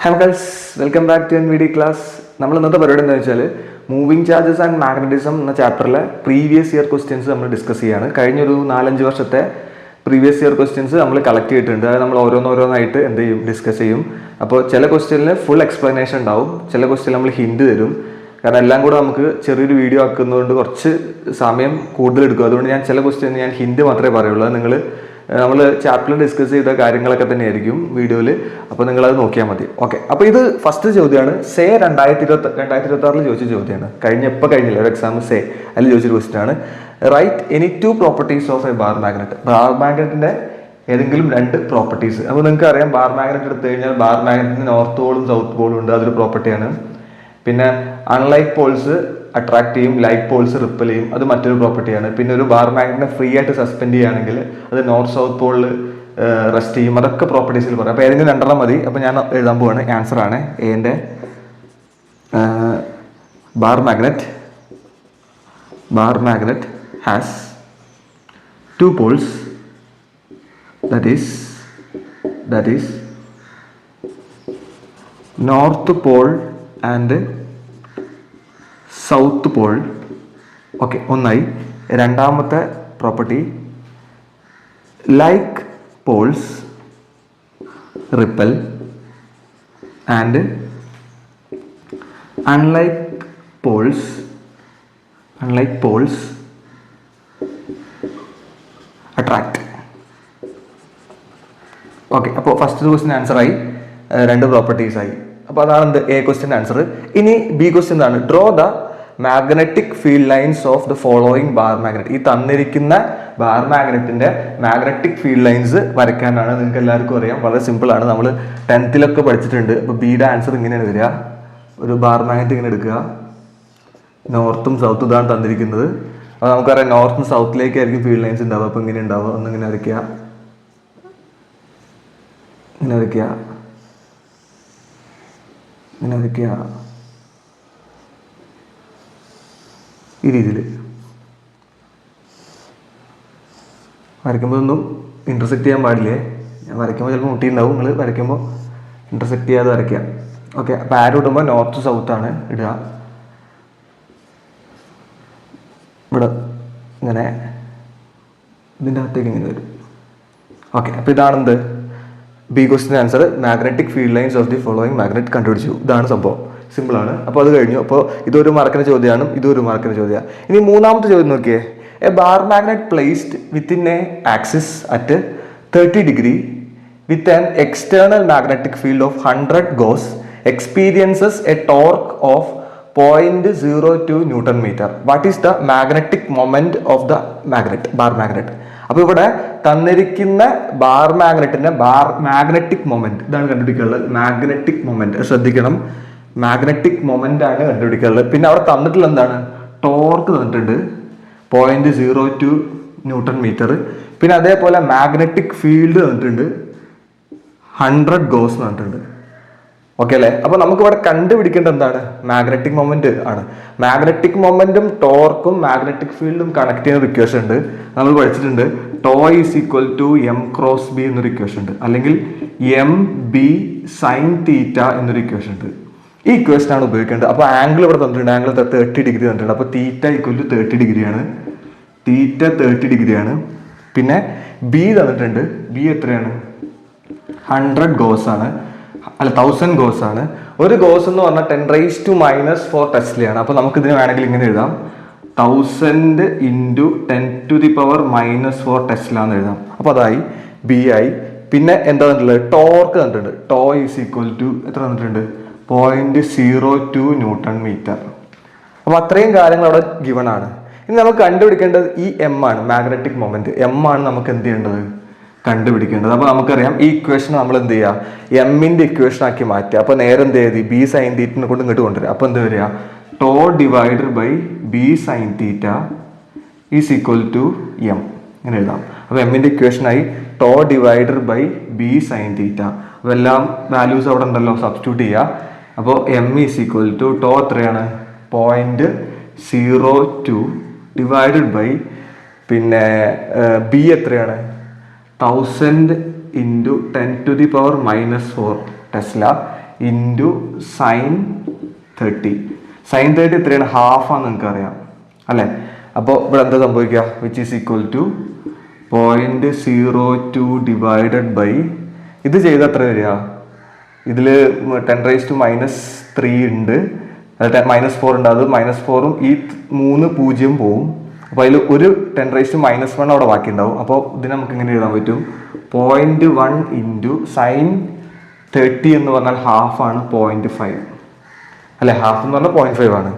Hello guys, welcome back to NVD class. നമ്മൾ ഇന്നത്തെ പരിപാടി എന്താ വെച്ചാൽ മൂവിങ് ചാർജസ് ആൻഡ് മാഗ്നറ്റിസം എന്ന ചാപ്റ്ററിലെ പ്രീവിയസ് ഇയർ ക്വസ്റ്റ്യൻസ് നമ്മൾ ഡിസ്കസ് ചെയ്യാണ്. കഴിഞ്ഞൊരു 4-5 വർഷത്തെ പ്രീവിയസ് ഇയർ ക്വസ്റ്റ്യൻസ് നമ്മൾ കളക്ട് ചെയ്തിട്ടുണ്ട്. അത് നമ്മൾ ഓരോന്നോരോന്നായിട്ട് എന്ത് ചെയ്യും, ഡിസ്കസ് ചെയ്യും. അപ്പോൾ ചില ക്വസ്റ്റ്യനിൽ ഫുൾ എക്സ്പ്ലനേഷൻ ഉണ്ടാവും, ചില ക്വസ്റ്റ്യൻ നമ്മൾ ഹിൻഡ് തരും. കാരണം എല്ലാം കൂടെ നമുക്ക് ചെറിയൊരു വീഡിയോ ആക്കുന്നതുകൊണ്ട് കുറച്ച് സമയം കൂടുതൽ എടുക്കും. അതുകൊണ്ട് ഞാൻ ചില ക്വസ്റ്റ്യൻ ഞാൻ ഹിൻഡ് മാത്രമേ പറയുള്ളൂ. നിങ്ങൾ നമ്മൾ ചാപ്റ്ററിൽ ഡിസ്കസ് ചെയ്ത കാര്യങ്ങളൊക്കെ തന്നെയായിരിക്കും വീഡിയോയിൽ. അപ്പോൾ നിങ്ങളത് നോക്കിയാൽ മതി. ഓക്കെ, അപ്പോൾ ഇത് ഫസ്റ്റ് ചോദ്യമാണ്. സേ 2026 ചോദിച്ച ചോദ്യമാണ്. കഴിഞ്ഞില്ല ഒരു എക്സാം സേ അതിൽ ചോദിച്ചൊരു ക്വസ്റ്റ്യൻ ആണ്. Write any 2 properties of a bar magnet. Bar മാഗ്നറ്റിന്റെ ഏതെങ്കിലും 2 പ്രോപ്പർട്ടീസ്. അപ്പോൾ നിങ്ങൾക്ക് അറിയാം, ബാർ മാഗ്നറ്റ് എടുത്തു കഴിഞ്ഞാൽ ബാർ മാഗ്നറ്റിന് നോർത്ത് പോളും സൗത്ത് പോളും ഉണ്ട്, അതൊരു പ്രോപ്പർട്ടിയാണ്. പിന്നെ അൺലൈക്ക് പോൾസ് അട്രാക്ട് ചെയ്യും, ലൈക്ക് പോൾസ് റിപ്പൽ ചെയ്യും, അത് മറ്റൊരു പ്രോപ്പർട്ടിയാണ്. പിന്നെ ഒരു ബാർ മാഗ്നറ്റിനെ ഫ്രീ ആയിട്ട് സസ്പെൻഡ് ചെയ്യുകയാണെങ്കിൽ അത് നോർത്ത് സൗത്ത് പോളിൽ റെസ്റ്റ് ചെയ്യും. അതൊക്കെ പ്രോപ്പർട്ടീസിൽ പറയാം. അപ്പോൾ ഏതെങ്കിലും 2 മതി. അപ്പോൾ ഞാൻ എഴുതാൻ പോവാണ്. ആൻസർ ആണ് എൻ്റെ bar magnet has 2 poles, that is north pole and south Paul. Okay, ഒന്നായി. രണ്ടാമത്തെ property, like Paul's ripple and unlike Paul's attract. Okay, അപ്പോൾ ഫസ്റ്റ് ക്വസ്റ്റ്യൻ ആൻസർ ആയി, 2 പ്രോപ്പർട്ടീസ് ആയി. അപ്പോൾ അതാണ് എന്ത് എ ക്വസ്റ്റ്യൻ ആൻസർ. ഇനി ബി ക്വസ്റ്റ്യൻ എന്താണ്? Draw the magnetic field lines of the following bar magnet. ഈ തന്നിരിക്കുന്ന ബാർ മാഗ്നറ്റിന്റെ മാഗ്നറ്റിക് ഫീൽഡ് ലൈൻസ് വരയ്ക്കാനാണ്. നിങ്ങൾക്ക് എല്ലാവർക്കും അറിയാം, വളരെ സിമ്പിൾ ആണ്. നമ്മൾ 10th പഠിച്ചിട്ടുണ്ട്. അപ്പോൾ ബിയുടെ ആൻസർ ഇങ്ങനെയാണ് വരിക. ഒരു ബാർ മാഗ്നറ്റ് ഇങ്ങനെ എടുക്കുക, നോർത്തും സൗത്തും ഇതാണ് തന്നിരിക്കുന്നത്. അപ്പോൾ നമുക്കറിയാം നോർത്തും സൗത്തിലേക്കായിരിക്കും ഫീൽഡ് ലൈൻസ് ഉണ്ടാവുക. അപ്പോൾ ഇങ്ങനെ ഉണ്ടാവുക. ഒന്നിങ്ങനെ വരയ്ക്കുക, ഇങ്ങനെ വരയ്ക്കുക, ഇങ്ങനെ വരയ്ക്കുക, ഈ രീതിയിൽ വരയ്ക്കുമ്പോൾ ഒന്നും ഇൻ്റർസെക്റ്റ് ചെയ്യാൻ പാടില്ലേ. ഞാൻ വരയ്ക്കുമ്പോൾ ചിലപ്പോൾ മുട്ടിയിട്ടുണ്ടാവും. നിങ്ങൾ വരയ്ക്കുമ്പോൾ ഇൻ്റർസെക്റ്റ് ചെയ്യാതെ വരയ്ക്കുക. ഓക്കെ, അപ്പോൾ ആരോ ഇടുമ്പോൾ നോർത്ത് സൗത്താണ് ഇടുക. ഇവിടെ ഇങ്ങനെ ഇതിൻ്റെ അകത്തേക്ക് ഇങ്ങനെ വരും. ഓക്കെ, അപ്പോൾ ഇതാണെന്ത് B question answer. Magnetic field lines of the following magnet കണ്ടുപിടിച്ചു. ഇതാണ് സംഭവം, സിമ്പിളാണ്. അപ്പോൾ അത് കഴിഞ്ഞു. അപ്പോൾ ഇതൊരു മാർക്കിന് ചോദ്യമാണ്, ഇതൊരു മാർക്കിന് ചോദ്യമാണ്. ഇനി മൂന്നാമത്തെ ചോദ്യം നോക്കിയേ. A bar magnet placed within A axis at 30 degree with an external magnetic field of 100 goes experiences A torque of 0.02 Newton meter. What is the magnetic moment of the bar magnet? അപ്പോൾ ഇവിടെ തന്നിരിക്കുന്ന bar മാഗ്നറ്റിന്റെ magnetic moment ഇതാണ് കണ്ടുപിടിക്കാനുള്ളത്. Magnetic moment ശ്രദ്ധിക്കണം, magnetic moment ആണ് കണ്ടുപിടിക്കാനുള്ളത്. പിന്നെ അവിടെ തന്നിട്ടുള്ള എന്താണ്? ടോർക്ക് തന്നിട്ടുണ്ട് 0.02 Newton meter. പിന്നെ അതേപോലെ മാഗ്നറ്റിക് ഫീൽഡ് തന്നിട്ടുണ്ട് 100 ഗോസ് തന്നിട്ടുണ്ട്. ഓക്കെ അല്ലേ? അപ്പോൾ നമുക്ക് ഇവിടെ കണ്ടുപിടിക്കേണ്ടത് എന്താണ്? മാഗ്നറ്റിക് മൊമെന്റ് ആണ്. മാഗ്നറ്റിക് മൊമെന്റും ടോർക്കും മാഗ്നറ്റിക് ഫീൽഡും കണക്ട് ചെയ്യുന്ന ഇക്വേഷൻ ഉണ്ട്, നമ്മൾ പഠിച്ചിട്ടുണ്ട്. Tau is equal to M cross B എന്നൊരു ഇക്വേഷൻ ഉണ്ട്, അല്ലെങ്കിൽ MB sin തീറ്റ എന്നൊരു ഇക്വേഷൻ ഉണ്ട്. ഈ ഇക്വേഷൻ ആണ് ഉപയോഗിക്കേണ്ടത്. അപ്പോൾ ആംഗിൾ ഇവിടെ തന്നിട്ടുണ്ട്, ആംഗിൾ 30 ഡിഗ്രി തന്നിട്ടുണ്ട്. അപ്പോൾ തീറ്റ ഈക്വൽ ടു 30 ഡിഗ്രിയാണ്. തീറ്റ 30 ഡിഗ്രിയാണ്. പിന്നെ ബി തന്നിട്ടുണ്ട്. ബി എത്രയാണ്? 100 ഗോസ് ആണ്, അല്ല 1000 ഗോസ് ആണ്. ഒരു ഗോസ് എന്ന് പറഞ്ഞാൽ 10⁻⁻⁴ ടെസ്ലയാണ്. അപ്പോൾ നമുക്ക് ഇതിന് വേണമെങ്കിൽ ഇങ്ങനെ എഴുതാം, 1000 × 10⁻⁻⁴ ടെസ്ല എന്ന് എഴുതാം. അപ്പോൾ അതായി ബി ആയി. പിന്നെ എന്താ തന്നിട്ടുള്ളത്? ടോർക്ക് തന്നിട്ടുണ്ട്. ടോ ഈസ് ഈക്വൽ ടു എത്ര തന്നിട്ടുണ്ട്? 0.02 Newton meter. അപ്പോൾ അത്രയും കാര്യങ്ങൾ അവിടെ ഗിവൺ ആണ്. ഇനി നമുക്ക് കണ്ടുപിടിക്കേണ്ടത് ഈ എം ആണ്, മാഗ്നറ്റിക് മൊമെന്റ്. എം ആണ് നമുക്ക് എന്ത് ചെയ്യേണ്ടത്? കണ്ടുപിടിക്കേണ്ടത്. അപ്പോൾ നമുക്കറിയാം ഈ ഇക്വേഷൻ നമ്മൾ എന്ത് ചെയ്യുക? എമ്മിന്റെ ഇക്വേഷൻ ആക്കി മാറ്റുക. അപ്പോൾ നേരെ എന്ത് ചെയ്തി? ബി സൈൻ തീറ്റിനെ കൊണ്ട് ഇങ്ങോട്ട് കൊണ്ടുവരിക. അപ്പോൾ എന്ത് വരിക? Tau divided by B sine theta is equal to M. ഇങ്ങനെ എഴുതാം. അപ്പോൾ എമ്മിന്റെ ഇക്വേഷനായി tau divided by B sine theta. അപ്പോൾ എല്ലാം വാല്യൂസ് അവിടെ ഉണ്ടല്ലോ, സബ്സ്റ്റിറ്റ്യൂട്ട് ചെയ്യുക. അപ്പോൾ M is equal to tau എത്രയാണ്? 0.02 ഡിവൈഡഡ് ബൈ പിന്നെ ബി എത്രയാണ്? 1000 × 10⁻⁻⁴ ടെസ്ല ഇൻറ്റു സൈൻ 30. സൈൻ 30 എത്രയാണ്? ഹാഫാന്ന് നിങ്ങൾക്ക് അറിയാം അല്ലേ? അപ്പോൾ ഇവിടെ എന്താ സംഭവിക്കുക? Which is equal to 0.02 divided by, ഇത് ചെയ്ത് എത്ര വരിക? ഇതിൽ 10⁻³ ഉണ്ട്, -4 ഉണ്ട്, അത് -4ഉം ഈ 3 0 പോവും. അപ്പോൾ അതിൽ ഒരു 10⁻⁻1 അവിടെ ബാക്കി ഉണ്ടാവും. അപ്പോൾ ഇതിന് നമുക്ക് ഇങ്ങനെ എഴുതാൻ പറ്റും 0.1 ഇൻറ്റു സൈൻ 30 എന്ന് പറഞ്ഞാൽ ഹാഫാണ് 0.5 അല്ലെ? ഹാഫ് എന്ന് പറഞ്ഞാൽ 0.5 ആണ്.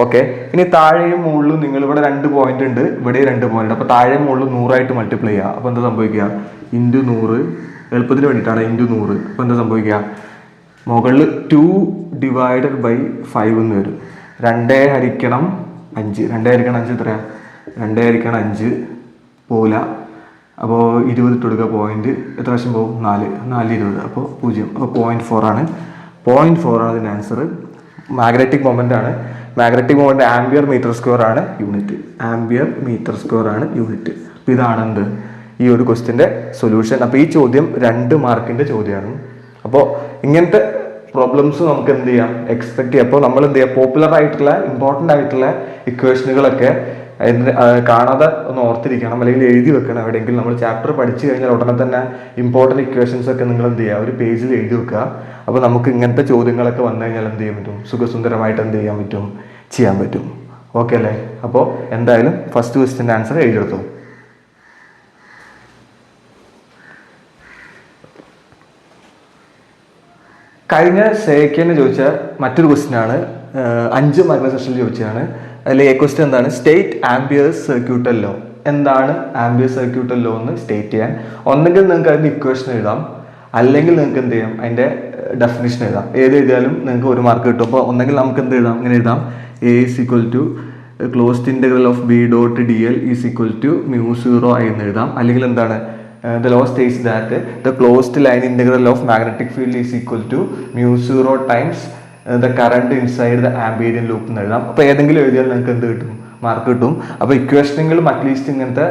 ഓക്കെ, ഇനി താഴെയും മുകളിലും നിങ്ങൾ ഇവിടെ 2 പോയിന്റ് ഉണ്ട്, ഇവിടെ 2 പോയിന്റ്. അപ്പോൾ താഴെ മുകളിൽ 100 മൾട്ടിപ്ലൈ ചെയ്യുക. അപ്പോൾ എന്താ സംഭവിക്കുക? ഇൻറ്റു 100, എളുപ്പത്തിന് വേണ്ടിയിട്ടാണ് ഇൻറ്റു 100. അപ്പോൾ എന്താ സംഭവിക്കുക? മുകളിൽ 2 ഡിവൈഡഡ് ബൈ 5 എന്ന് വരും. 2 ഹരിക്കണം 5, 2 ഹരിക്കണം 5 എത്രയാണ്? 2 ഹരിക്കണം 5 പോല. അപ്പോൾ 20 ഇട്ട് കൊടുക്കുക. പോയിന്റ് എത്ര പ്രാവശ്യം പോകും? 4, 20. അപ്പോൾ 0. അപ്പോൾ 0.4 ആണ്. 0.4 ആണ് ഇതിൻ്റെ ആൻസർ. മാഗ്നറ്റിക് മൊമെൻ്റ് ആണ്. Magnetic moment ampere metre square ആണ് യൂണിറ്റ്. ആംബിയർ മീറ്റർ സ്ക്വയർ ആണ് യൂണിറ്റ്. അപ്പോൾ ഇതാണ് എന്ത് ഈ ഒരു ക്വസ്റ്റിൻ്റെ സൊല്യൂഷൻ. അപ്പോൾ ഈ ചോദ്യം 2 മാർക്കിൻ്റെ ചോദ്യമാണ്. അപ്പോൾ ഇങ്ങനത്തെ പ്രോബ്ലംസ് നമുക്ക് എന്ത് ചെയ്യാം? എക്സ്പെക്ട് ചെയ്യാം. അപ്പോൾ നമ്മൾ എന്ത് ചെയ്യുക? പോപ്പുലർ ആയിട്ടുള്ള ഇമ്പോർട്ടൻ്റ് ആയിട്ടുള്ള ഇക്വേഷനുകളൊക്കെ കാണാതെ ഒന്ന് ഓർത്തിരിക്കണം, അല്ലെങ്കിൽ എഴുതി വെക്കണം എവിടെയെങ്കിലും. നമ്മൾ ചാപ്റ്റർ പഠിച്ചു കഴിഞ്ഞാൽ ഉടനെ തന്നെ ഇമ്പോർട്ടൻറ്റ് ഇക്വേഷൻസ് ഒക്കെ നിങ്ങൾ എന്ത് ചെയ്യുക? ഒരു പേജിൽ എഴുതി വെക്കുക. അപ്പോൾ നമുക്ക് ഇങ്ങനത്തെ ചോദ്യങ്ങളൊക്കെ വന്നു കഴിഞ്ഞാൽ എന്ത് ചെയ്യാൻ പറ്റും? സുഖസുന്ദരമായിട്ട് എന്ത് ചെയ്യാൻ പറ്റും? ചെയ്യാൻ പറ്റും. ഓക്കെ അല്ലേ? അപ്പോൾ എന്തായാലും ഫസ്റ്റ് ക്വസ്റ്റിൻ്റെ ആൻസർ എഴുതിയെടുത്തു. കഴിഞ്ഞ സെക്കൻഡ് ചോദിച്ച മറ്റൊരു ക്വസ്റ്റ്യൻ ആണ്, 5 മാർക്കിന് സെഷനിൽ ചോദിച്ചതാണ്. അതിൽ എ ക്വസ്റ്റ്യൻ എന്താണ്? State Ampere's circuital law. എന്താണ് ആംബിയർ സർക്യൂട്ടൽ ലോ എന്ന് സ്റ്റേറ്റ് ചെയ്യാൻ. ഒന്നെങ്കിൽ നിങ്ങൾക്ക് അതിൻ്റെ ഇക്വേഷൻ എഴുതാം, അല്ലെങ്കിൽ നിങ്ങൾക്ക് എന്ത് ചെയ്യാം? അതിൻ്റെ ഡെഫിനിഷൻ എഴുതാം. ഏത് എഴുതിയാലും നിങ്ങൾക്ക് 1 മാർക്ക് കിട്ടും. അപ്പോൾ ഒന്നെങ്കിൽ നമുക്ക് എന്ത് എഴുതാം? ഇങ്ങനെ എഴുതാം: A is equal to closed integral of B dot dl is equal to μ0 എന്ന് എഴുതാം. അല്ലെങ്കിൽ എന്താണ്? The law states that the closed line integral of magnetic field is equal to μ0 times the current inside the ambient loop എന്ന് എഴുതാം. അപ്പോൾ ഏതെങ്കിലും എഴുതിയാൽ നിങ്ങൾക്ക് എന്ത് കിട്ടും? മാർക്ക് കിട്ടും. അപ്പോൾ ഇക്വേഷനെങ്കിലും അറ്റ്ലീസ്റ്റ് ഇങ്ങനത്തെ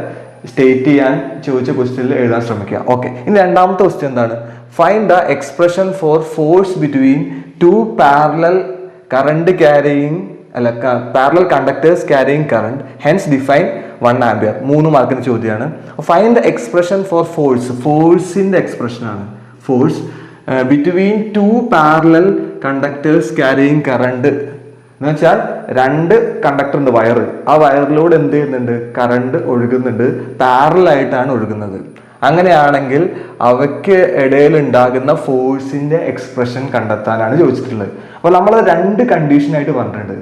സ്റ്റേറ്റ് ചെയ്യാൻ ചോദിച്ച ക്വസ്റ്റ്യനിൽ എഴുതാൻ ശ്രമിക്കുക. ഓക്കെ, ഇനി രണ്ടാമത്തെ ക്വസ്റ്റ്യൻ എന്താണ്? Find the expression for force between 2 parallel current carrying parallel conductors carrying current, hence define 1 ampere. 3 മാർക്കിന് ചോദ്യമാണ്. Find the expression for force. ഫോഴ്സിന്റെ എക്സ്പ്രഷൻ ആണ്. Force between 2 parallel conductors carrying current എന്ന് വെച്ചാൽ 2 കണ്ടക്ടർ ഉണ്ട്, വയറ്. ആ വയറിലൂടെ എന്ത് ചെയ്യുന്നുണ്ട്? കറണ്ട് ഒഴുകുന്നുണ്ട്, പാരലായിട്ടാണ് ഒഴുകുന്നത്. അങ്ങനെയാണെങ്കിൽ അവയ്ക്ക് ഇടയിൽ ഉണ്ടാകുന്ന ഫോഴ്സിന്റെ എക്സ്പ്രഷൻ കണ്ടെത്താനാണ് ചോദിച്ചിട്ടുള്ളത്. അപ്പോൾ നമ്മൾ 2 കണ്ടീഷനായിട്ട് പറഞ്ഞിട്ടുണ്ട്.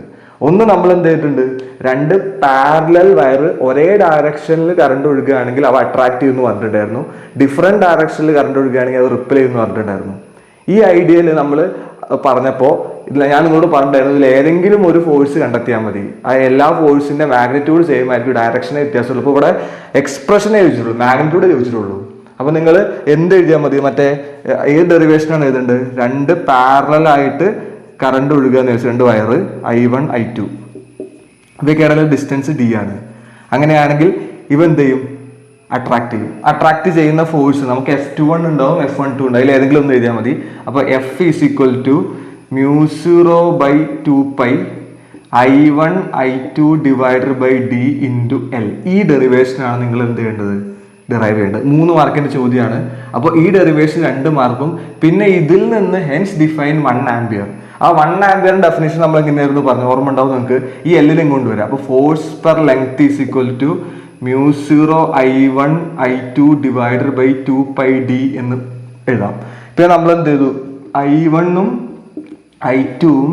ഒന്ന്, നമ്മൾ എന്ത് ചെയ്തിട്ടുണ്ട്? 2 പാരലൽ വയർ ഒരേ ഡയറക്ഷനിൽ കറണ്ട് ഒഴുകുകയാണെങ്കിൽ അവ അട്രാക്ട് ചെയ്യുമെന്ന് പറഞ്ഞിട്ടുണ്ടായിരുന്നു. ഡിഫറെന്റ് ഡയറക്ഷനിൽ കറണ്ട് ഒഴുകുകയാണെങ്കിൽ അത് റിപ്പൽ ചെയ്യുമെന്ന് പറഞ്ഞിട്ടുണ്ടായിരുന്നു. ഈ ഐഡിയയിൽ നമ്മൾ പറഞ്ഞപ്പോൾ ഞാൻ നിങ്ങളോട് പറഞ്ഞിട്ടുണ്ടായിരുന്നു, ഇതിൽ ഏതെങ്കിലും ഒരു ഫോഴ്സ് കണ്ടെത്തിയാൽ മതി. ആ എല്ലാ ഫോഴ്സിന്റെ മാഗ്നിറ്റ്യൂഡ് സെയിം ആയിരിക്കും, ഡയറക്ഷനെ വ്യത്യാസമുള്ളൂ. ഇപ്പോൾ ഇവിടെ എക്സ്പ്രഷനെ ചോദിച്ചിട്ടുള്ളൂ, മാഗ്നിറ്റ്യൂഡ് ചോദിച്ചിട്ടുള്ളൂ. അപ്പോൾ നിങ്ങൾ എന്ത് എഴുതിയാൽ മതി? മറ്റേ ഏത് ഡെറിവേഷനാണ് എഴുതേണ്ടത്? 2 പാരലൽ ആയിട്ട് കറണ്ട് ഒഴുകുക എന്ന് വെച്ചാൽ 2 wire I1 I2 ഇവയ്ക്കിടയിലെ distance D ആണ്. അങ്ങനെയാണെങ്കിൽ ഇവ എന്ത് ചെയ്യും? അട്രാക്ട് ചെയ്യും. അട്രാക്ട് ചെയ്യുന്ന ഫോഴ്സ് നമുക്ക് F21 ഉണ്ടാവും, F12 ഉണ്ടാവും. അതിൽ ഏതെങ്കിലും ഒന്ന് എഴുതിയാൽ മതി. അപ്പോൾ F is equal to μ0/2π I1 I2 divided by D into L. ഈ ഡെറിവേഷനാണ് നിങ്ങൾ എന്ത് ചെയ്യേണ്ടത്? ഡെറൈവ് ചെയ്യേണ്ടത്. 3 മാർക്കിന്റെ ചോദ്യമാണ്. അപ്പോൾ ഈ ഡെറിവേഷൻ 2 മാർക്കും. പിന്നെ ഇതിൽ നിന്ന് ഹെൻസ് ഡിഫൈൻ 1 ആംപിയർ. ആ 1 ആംപിയറിന്റെ ഡെഫിനിഷൻ നമ്മൾ എങ്ങനെയായിരുന്നു പറഞ്ഞു? ഓർമ്മ ഉണ്ടാവും നിങ്ങൾക്ക്. ഈ എല്ലിലും കൊണ്ടുവരാം. അപ്പോൾ force per length is equal to μ0 I1 I2 divided by 2πd എന്ന് എഴുതാം. ഇപ്പൊ നമ്മൾ എന്ത് ചെയ്തു? I1ഉം I2ഉം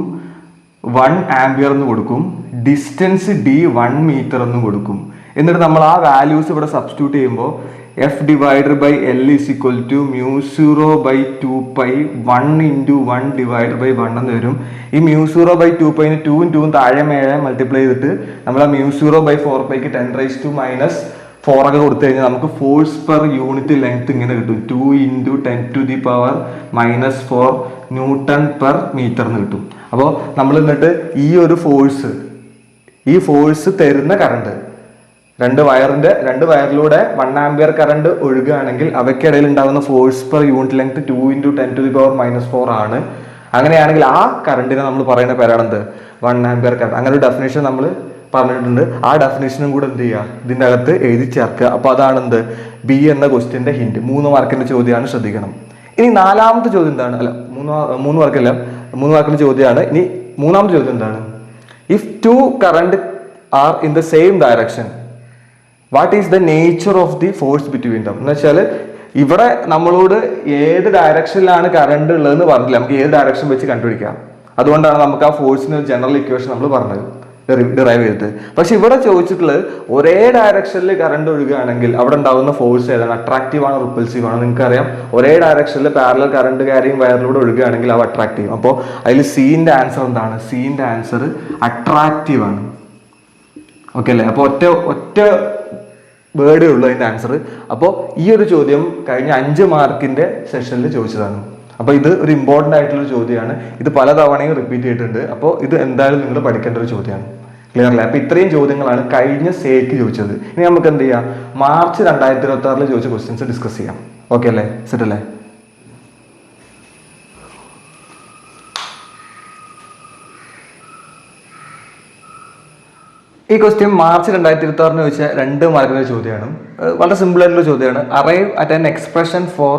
1 ആംപിയർ എന്ന് കൊടുക്കും, ഡിസ്റ്റൻസ് D 1 മീറ്റർ എന്നും കൊടുക്കും. എന്നിട്ട് നമ്മൾ ആ വാല്യൂസ് ഇവിടെ സബ്സ്റ്റിറ്റ്യൂട്ട് ചെയ്യുമ്പോൾ F divided by L is equal to μ0/2π 1 into 1 divided by 1 എന്ന് വരും. ഈ μ0/2π 2ഉം 2ഉം താഴെ മേലെ മൾട്ടിപ്ലൈ ചെയ്തിട്ട് നമ്മൾ ആ μ0/4πക്ക് 10⁻⁴ ഒക്കെ കൊടുത്തു കഴിഞ്ഞാൽ നമുക്ക് ഫോഴ്സ് പെർ യൂണിറ്റ് ലെങ്ത് ഇങ്ങനെ കിട്ടും. 2 into 10⁻⁻⁴ ന്യൂട്ടൺ പെർ മീറ്റർ എന്ന് കിട്ടും. അപ്പോൾ നമ്മൾ എന്നിട്ട് ഈ ഒരു ഫോഴ്സ് തരുന്ന കറണ്ട് 2 വയറിലൂടെ 1 ആംപിയർ കറണ്ട് ഒഴുകുകയാണെങ്കിൽ അവയ്ക്കിടയിൽ ഉണ്ടാകുന്ന force per unit length 2 into 10⁻⁴ ആണ്. അങ്ങനെയാണെങ്കിൽ ആ കറണ്ടിനെ നമ്മൾ പറയുന്ന പേരാണെന്ത്? 1 ആംപിയർ കറണ്ട്. അങ്ങനെ ഒരു ഡെഫിനേഷൻ നമ്മൾ പറഞ്ഞിട്ടുണ്ട്. ആ ഡെഫിനേഷനും കൂടെ എന്ത് ചെയ്യുക, ഇതിൻ്റെ അകത്ത് എഴുതി ചേർക്കുക. അപ്പോൾ അതാണ് എന്ത്, ബി എന്ന ക്വസ്റ്റ്യൻ്റെ ഹിന്റ്. 3 മാർക്കിന്റെ ചോദ്യമാണ്, ശ്രദ്ധിക്കണം. ഇനി 4ാമത്തെ ചോദ്യം എന്താണ്? അല്ല, 3 മാർക്കല്ല, 3 മാർക്കിന്റെ ചോദ്യമാണ്. ഇനി 3ാമത്തെ ചോദ്യം എന്താണ്? If 2 current are in the same direction, what is the nature of the force between them? എന്ന് വെച്ചാൽ ഇവിടെ നമ്മളോട് ഏത് ഡയറക്ഷനിലാണ് കറണ്ട് ഉള്ളതെന്ന് പറഞ്ഞില്ല, നമുക്ക് ഏത് ഡയറക്ഷൻ വെച്ച് കണ്ടുപിടിക്കാം. അതുകൊണ്ടാണ് നമുക്ക് ആ ഫോഴ്സിന് ജനറൽ ഇക്വേഷൻ നമ്മൾ പറഞ്ഞത്, ഡിറൈവ് ചെയ്തത്. പക്ഷെ ഇവിടെ ചോദിച്ചിട്ടുള്ളത് ഒരേ ഡയറക്ഷനിൽ കറണ്ട് ഒഴുകുകയാണെങ്കിൽ അവിടെ ഉണ്ടാകുന്ന ഫോഴ്സ് ഏതാണ്? അട്രാക്റ്റീവ് ആണോ റിപ്പൾസീവ് ആണോ? നിങ്ങൾക്ക് അറിയാം, ഒരേ ഡയറക്ഷനിൽ പാരലൽ കറണ്ട് ക്യാരിങ് വയറിലൂടെ ഒഴുകുകയാണെങ്കിൽ അവ അട്രാക്റ്റീവ്. അപ്പോൾ അതിൽ സീൻ്റെ ആൻസർ എന്താണ്? സീൻ്റെ ആൻസർ അട്രാക്റ്റീവ് ആണ്. ഓക്കെ അല്ലേ? അപ്പോൾ ഒറ്റ വേർഡേ ഉള്ളൂ അതിൻ്റെ ആൻസർ. അപ്പോൾ ഈ ഒരു ചോദ്യം കഴിഞ്ഞ 5 മാർക്കിന്റെ സെഷനിൽ ചോദിച്ചതാണ്. അപ്പോൾ ഇത് ഒരു ഇമ്പോർട്ടൻ്റ് ആയിട്ടുള്ള ചോദ്യമാണ്. ഇത് പല തവണയും റിപ്പീറ്റ് ചെയ്തിട്ടുണ്ട്. അപ്പോൾ ഇത് എന്തായാലും നിങ്ങൾ പഠിക്കേണ്ട ഒരു ചോദ്യമാണ്. ക്ലിയർ അല്ലേ? അപ്പോൾ ഇത്രയും ചോദ്യങ്ങളാണ് കഴിഞ്ഞ സേക്ക് ചോദിച്ചത്. ഇനി നമുക്ക് എന്ത് ചെയ്യാം, മാർച്ച് 2026 ചോദിച്ച ക്വസ്റ്റ്യൻസ് ഡിസ്കസ് ചെയ്യാം. ഓക്കെ അല്ലേ? സെറ്റ് അല്ലേ? ഈ ക്വസ്റ്റ്യൻ മാർച്ച് 2026 ചോദിച്ച 2 മാർക്കിന്റെ ചോദ്യമാണ്. വളരെ സിമ്പിൾ ആയിട്ടുള്ള ചോദ്യമാണ്. Arrive at an expression four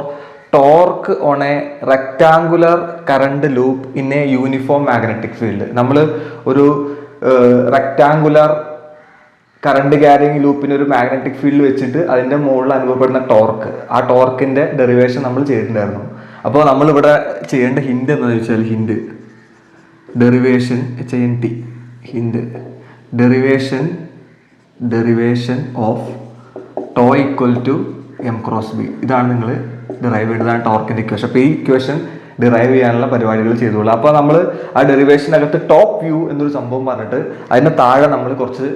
torque on A rectangular current loop in a uniform magnetic field. നമ്മൾ ഒരു റെക്ടാങ്കുലർ കറണ്ട് ക്യാരിങ് ലൂപ്പിന് ഒരു മാഗ്നറ്റിക് ഫീൽഡ് വെച്ചിട്ട് അതിന്റെ മുകളിൽ അനുഭവപ്പെടുന്ന ടോർക്ക്, ആ ടോർക്കിന്റെ ഡെറിവേഷൻ നമ്മൾ ചെയ്തിട്ടുണ്ടായിരുന്നു. അപ്പോൾ നമ്മളിവിടെ ചെയ്യേണ്ട ഹിന്റ് എന്താണെന്ന് വെച്ചാൽ, hint derivation, HINT, hint derivation of tau equal to M cross B. ഇതാണ് നിങ്ങൾ ഡിറൈവ് ചെയ്തതാണ് ടോർക്കിന്റെ ഇക്വേഷൻ. അപ്പോൾ ഈ ഇക്വേഷൻ ഡിറൈവ് ചെയ്യാനുള്ള പരിപാടികൾ ചെയ്തോളൂ. അപ്പോൾ നമ്മൾ ആ ഡെറിവേഷനകത്ത് ടോപ്പ് വ്യൂ എന്നൊരു സംഭവം പറഞ്ഞിട്ട് അതിന്റെ താഴെ നമ്മൾ കുറച്ച്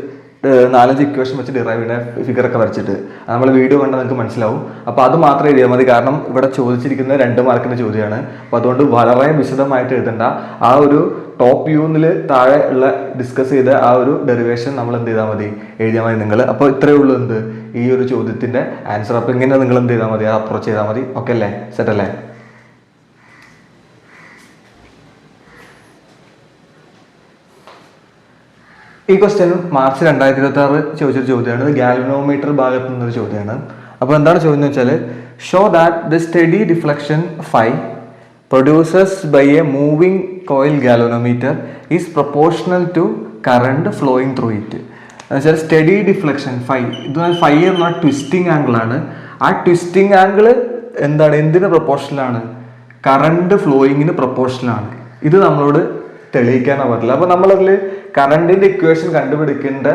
4-5 ഇക്വേഷൻ വെച്ച് ഡിറൈവ് ചെയ്യുന്ന ഫിഗർ ഒക്കെ വരച്ചിട്ട് നമ്മൾ വീഡിയോ കണ്ടാൽ നിങ്ങൾക്ക് മനസ്സിലാവും. അപ്പോൾ അത് മാത്രം എഴുതിയാൽ മതി. കാരണം ഇവിടെ ചോദിച്ചിരിക്കുന്നത് 2 മാർക്കിന്റെ ചോദ്യമാണ്. അപ്പോൾ അതുകൊണ്ട് വളരെ വിശദമായിട്ട് എഴുതണ്ട. ആ ഒരു ടോപ്പ് വ്യൂന്നിൽ താഴെ ഉള്ള ഡിസ്കസ് ചെയ്ത ആ ഒരു ഡെറിവേഷൻ നമ്മൾ എന്ത് ചെയ്താൽ മതി, എഴുതിയാൽ മതി നിങ്ങൾ. അപ്പോൾ ഇത്രയേ ഉള്ളൂ എന്ത്, ഈ ഒരു ചോദ്യത്തിന്റെ ആൻസർ. അപ്പോൾ ഇങ്ങനെ നിങ്ങൾ എന്ത് ചെയ്താൽ മതി, അപ്രോച്ച് ചെയ്താൽ മതി. ഓക്കെ അല്ലേ? സെറ്റ് അല്ലേ? ഈ ക്വസ്റ്റ്യൻ മാർച്ച് 2026 ചോദിച്ചൊരു ചോദ്യമാണ്. ഇത് ഗാൽവനോമീറ്റർ ഭാഗത്തു നിന്നൊരു ചോദ്യമാണ്. അപ്പോൾ എന്താണ് ചോദ്യം എന്ന് വെച്ചാൽ, show that the steady deflection phi produces by a moving coil galvanometer is proportional to current flowing through it. എന്ന് വെച്ചാൽ സ്റ്റഡി ഡിഫ്ലക്ഷൻ ഫൈ, ഇത് ഫൈ എന്ന ട്വിസ്റ്റിംഗ് ആംഗിൾ ആണ്. ആ ട്വിസ്റ്റിംഗ് ആംഗിൾ എന്താണ്, എന്തിന് പ്രൊപ്പോർഷണലാണ്? കറണ്ട് ഫ്ലോയിങ്ങിന് പ്രൊപ്പോർഷണലാണ്. ഇത് നമ്മളോട് തെളിയിക്കാനോ പറ്റില്ല. അപ്പോൾ നമ്മളതിൽ കറണ്ടിന്റെ ഇക്വേഷൻ കണ്ടുപിടിക്കേണ്ട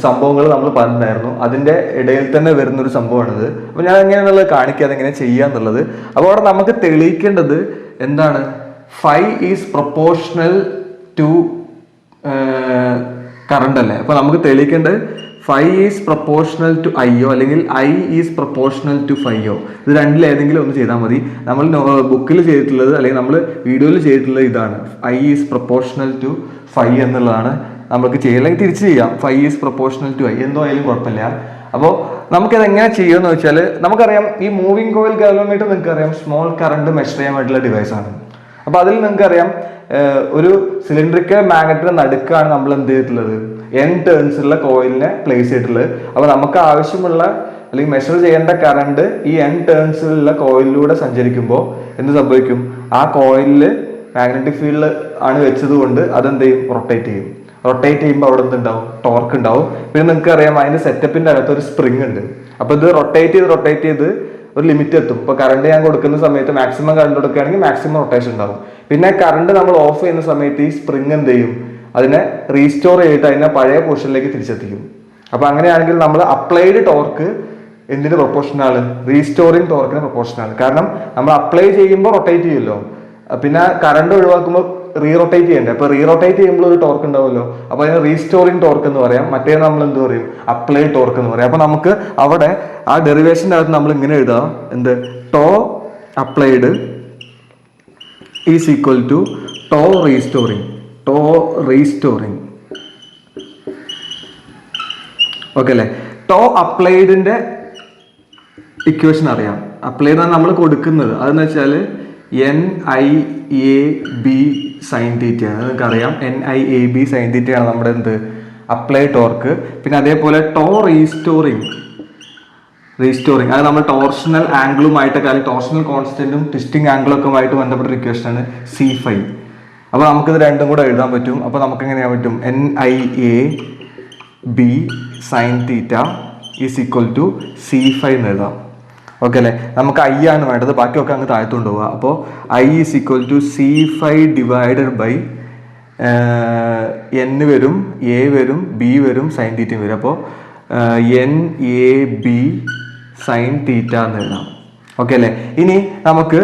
സംഭവങ്ങൾ നമ്മൾ പറഞ്ഞിട്ടുണ്ടായിരുന്നു. അതിന്റെ ഇടയിൽ തന്നെ വരുന്നൊരു സംഭവമാണിത്. അപ്പോൾ ഞാൻ എങ്ങനെയാണുള്ളത് കാണിക്കാതെ എങ്ങനെ ചെയ്യാന്നുള്ളത്. അപ്പോൾ അവിടെ നമുക്ക് തെളിയിക്കേണ്ടത് എന്താണ്, phi is proportional to current അല്ലേ? അപ്പോൾ നമുക്ക് തെളിയിക്കേണ്ടത് ഫൈ ഈസ് പ്രൊപ്പോർഷണൽ ടു ഐയോ അല്ലെങ്കിൽ ഐ ഈസ് പ്രൊപ്പോർഷണൽ ടു ഫൈയോ. ഇത് രണ്ടിലേതെങ്കിലും ഒന്ന് ചെയ്താൽ മതി. നമ്മൾ ബുക്കിൽ ചെയ്തിട്ടുള്ളത് അല്ലെങ്കിൽ നമ്മൾ വീഡിയോയിൽ ചെയ്തിട്ടുള്ളത് ഇതാണ്, I is proportional to phi എന്നുള്ളതാണ് നമുക്ക് ചെയ്യുക. അല്ലെങ്കിൽ തിരിച്ച് ചെയ്യാം, phi is proportional to I, എന്തോ ആയാലും കുഴപ്പമില്ല. അപ്പോൾ നമുക്കത് എങ്ങനെ ചെയ്യുമെന്ന് വെച്ചാൽ, നമുക്കറിയാം ഈ മൂവിങ് കോയിൽ ഗാൽവനോമീറ്റർ നിങ്ങൾക്ക് അറിയാം സ്മോൾ കറണ്ട് മെഷർ ചെയ്യാൻ വേണ്ടിയുള്ള ഡിവൈസാണ്. അപ്പോൾ അതിൽ നിങ്ങൾക്കറിയാം ഒരു സിലിണ്ടറിക്കൽ മാഗ്നറ്റിന്റെ നടുക്കാണ് നമ്മൾ എന്ത് ചെയ്തിട്ടുള്ളത്, N ടേൺസ് ഉള്ള കോയിലിനെ പ്ലേസ് ചെയ്തിട്ടുള്ളത്. അപ്പോൾ നമുക്ക് ആവശ്യമുള്ള അല്ലെങ്കിൽ മെഷർ ചെയ്യേണ്ട കറണ്ട് ഈ N ടേൺസിലുള്ള കോയിലിലൂടെ സഞ്ചരിക്കുമ്പോൾ എന്ത് സംഭവിക്കും, ആ കോയിലിൽ മാഗ്നറ്റിക് ഫീൽഡ് ആണ് വെച്ചത് കൊണ്ട് അതെന്ത് ചെയ്യും, റൊട്ടേറ്റ് ചെയ്യും. റൊട്ടേറ്റ് ചെയ്യുമ്പോൾ അവിടെ എന്തുണ്ടാവും, ടോർക്ക് ഉണ്ടാവും. പിന്നെ നിങ്ങൾക്ക് അറിയാം അതിന്റെ സെറ്റപ്പിന്റെ അകത്ത് ഒരു സ്പ്രിങ് ഉണ്ട്. അപ്പോൾ ഇത് റൊട്ടേറ്റ് ചെയ്ത് ഒരു ലിമിറ്റ് എത്തും. ഇപ്പോൾ കറണ്ട് ഞാൻ കൊടുക്കുന്ന സമയത്ത് മാക്സിമം കറണ്ട് കൊടുക്കുകയാണെങ്കിൽ മാക്സിമം റൊട്ടേഷൻ ഉണ്ടാവും. പിന്നെ കറണ്ട് നമ്മൾ ഓഫ് ചെയ്യുന്ന സമയത്ത് ഈ സ്പ്രിങ് എന്ത് ചെയ്യും, അതിനെ റീസ്റ്റോർ ചെയ്തിട്ട് അതിനെ പഴയ പൊസിഷനിലേക്ക് തിരിച്ചെത്തിക്കും. അപ്പോൾ അങ്ങനെയാണെങ്കിൽ നമ്മൾ അപ്ലൈഡ് ടോർക്ക് എന്തിന് പ്രൊപ്പോർഷനാണ്, റീസ്റ്റോറിങ് ടോർക്കിന് പ്രൊപ്പോർഷനാണ്. കാരണം നമ്മൾ അപ്ലൈ ചെയ്യുമ്പോൾ റൊട്ടേറ്റ് ചെയ്യുമല്ലോ, പിന്നെ കറണ്ട് ഒഴിവാക്കുമ്പോൾ റീറൊട്ടേറ്റ് ചെയ്യണ്ടേ. അപ്പോൾ റീറൊട്ടേറ്റ് ചെയ്യുമ്പോൾ ഒരു ടോർക്ക് ഉണ്ടാവുമല്ലോ, അപ്പോൾ അതിന് റീസ്റ്റോറിങ് ടോർക്ക് എന്ന് പറയാം. മറ്റേ നമ്മൾ എന്ത് പറയും, അപ്ലൈഡ് ടോർക്ക് എന്ന് പറയാം. അപ്പോൾ നമുക്ക് അവിടെ ആ ഡെറിവേഷൻ്റെ അകത്ത് നമ്മൾ ഇങ്ങനെ എഴുതാം, എന്ത്, tau applied is equal to tau restoring. Okay അല്ലേ? ടോ അപ്ലൈഡിന്റെ ഇക്വേഷൻ അറിയാം. അപ്ലൈഡ് ആണ് നമ്മൾ കൊടുക്കുന്നത്. അതെന്ന് വെച്ചാൽ NIAB സൈൻ തീറ്റയാണ്. നിങ്ങൾക്കറിയാം NIAB സൈൻ തീറ്റയാണ് നമ്മുടെ എന്ത് അപ്ലൈ ടോർക്ക്. പിന്നെ അതേപോലെ റീസ്റ്റോറിങ് അത് നമ്മൾ ടോർഷണൽ ആംഗിളുമായിട്ടൊക്കെ അല്ലെങ്കിൽ ടോർഷണൽ കോൺസ്റ്റന്റും ട്വിസ്റ്റിംഗ് ആംഗിളൊക്കെ ആയിട്ട് ബന്ധപ്പെട്ട ഇക്വേഷനാണ് C5. അപ്പോൾ നമുക്കിത് രണ്ടും കൂടെ എഴുതാൻ പറ്റും. അപ്പോൾ നമുക്ക് എങ്ങനെയാൻ പറ്റും NIAB sine theta is equal to C5 എന്ന് എഴുതാം. ഓക്കെ അല്ലേ? നമുക്ക് I ആണ് വേണ്ടത്, ബാക്കിയൊക്കെ അങ്ങ് താഴത്തോണ്ട് പോവുക. അപ്പോൾ I is equal to C5 divided by N വരും, A വരും, B വരും, സൈൻ തീറ്റയും വരും. അപ്പോൾ NAB സൈൻ തീറ്റ എന്ന് എഴുതാം. ഓക്കെ അല്ലേ? ഇനി നമുക്ക്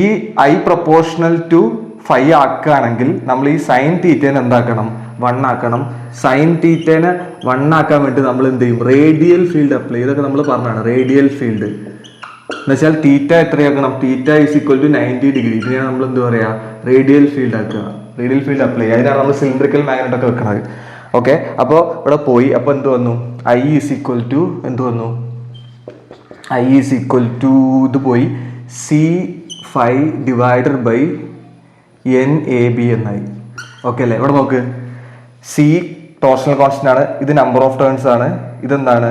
ഈ I പ്രൊപ്പോർഷണൽ ടു 5 ആക്കുകയാണെങ്കിൽ നമ്മൾ ഈ സൈൻ തീറ്റേനെ എന്താക്കണം 1 ആക്കണം. സൈൻ തീറ്റേനെ 1 ആക്കാൻ വേണ്ടി നമ്മൾ എന്ത് ചെയ്യും റേഡിയൽ ഫീൽഡ് അപ്ലൈ. ഇതൊക്കെ നമ്മൾ പറഞ്ഞാണ് റേഡിയൽ ഫീൽഡ് എന്ന് വെച്ചാൽ തീറ്റ എത്രയാക്കണം theta is equal to 90 degree. ഇതിനെയാണ് നമ്മൾ എന്ത് പറയുക റേഡിയൽ ഫീൽഡ് ആക്കുക, റേഡിയൽ ഫീൽഡ് അപ്ലൈ. അതിനാണ് നമ്മൾ സിലിണ്ടറിക്കൽ മാഗ്നറ്റ് ഒക്കെ വെക്കുന്നത്. ഓക്കെ, അപ്പോൾ ഇവിടെ പോയി. അപ്പോൾ എന്ത് വന്നു I ഈസ് ഈക്വൽ ടു എന്ത് വന്നു I ഈസ് ഈക്വൽ ടു ഇത് പോയി C5 ഡിവൈഡഡ് ബൈ NAB എന്നായി. ഓക്കെ അല്ലേ? ഇവിടെ നോക്ക്, C ടോർഷണൽ കോൺസ്റ്റന്റ് ആണ്, ഇത് നമ്പർ ഓഫ് ടേൺസ് ആണ്, ഇതെന്താണ്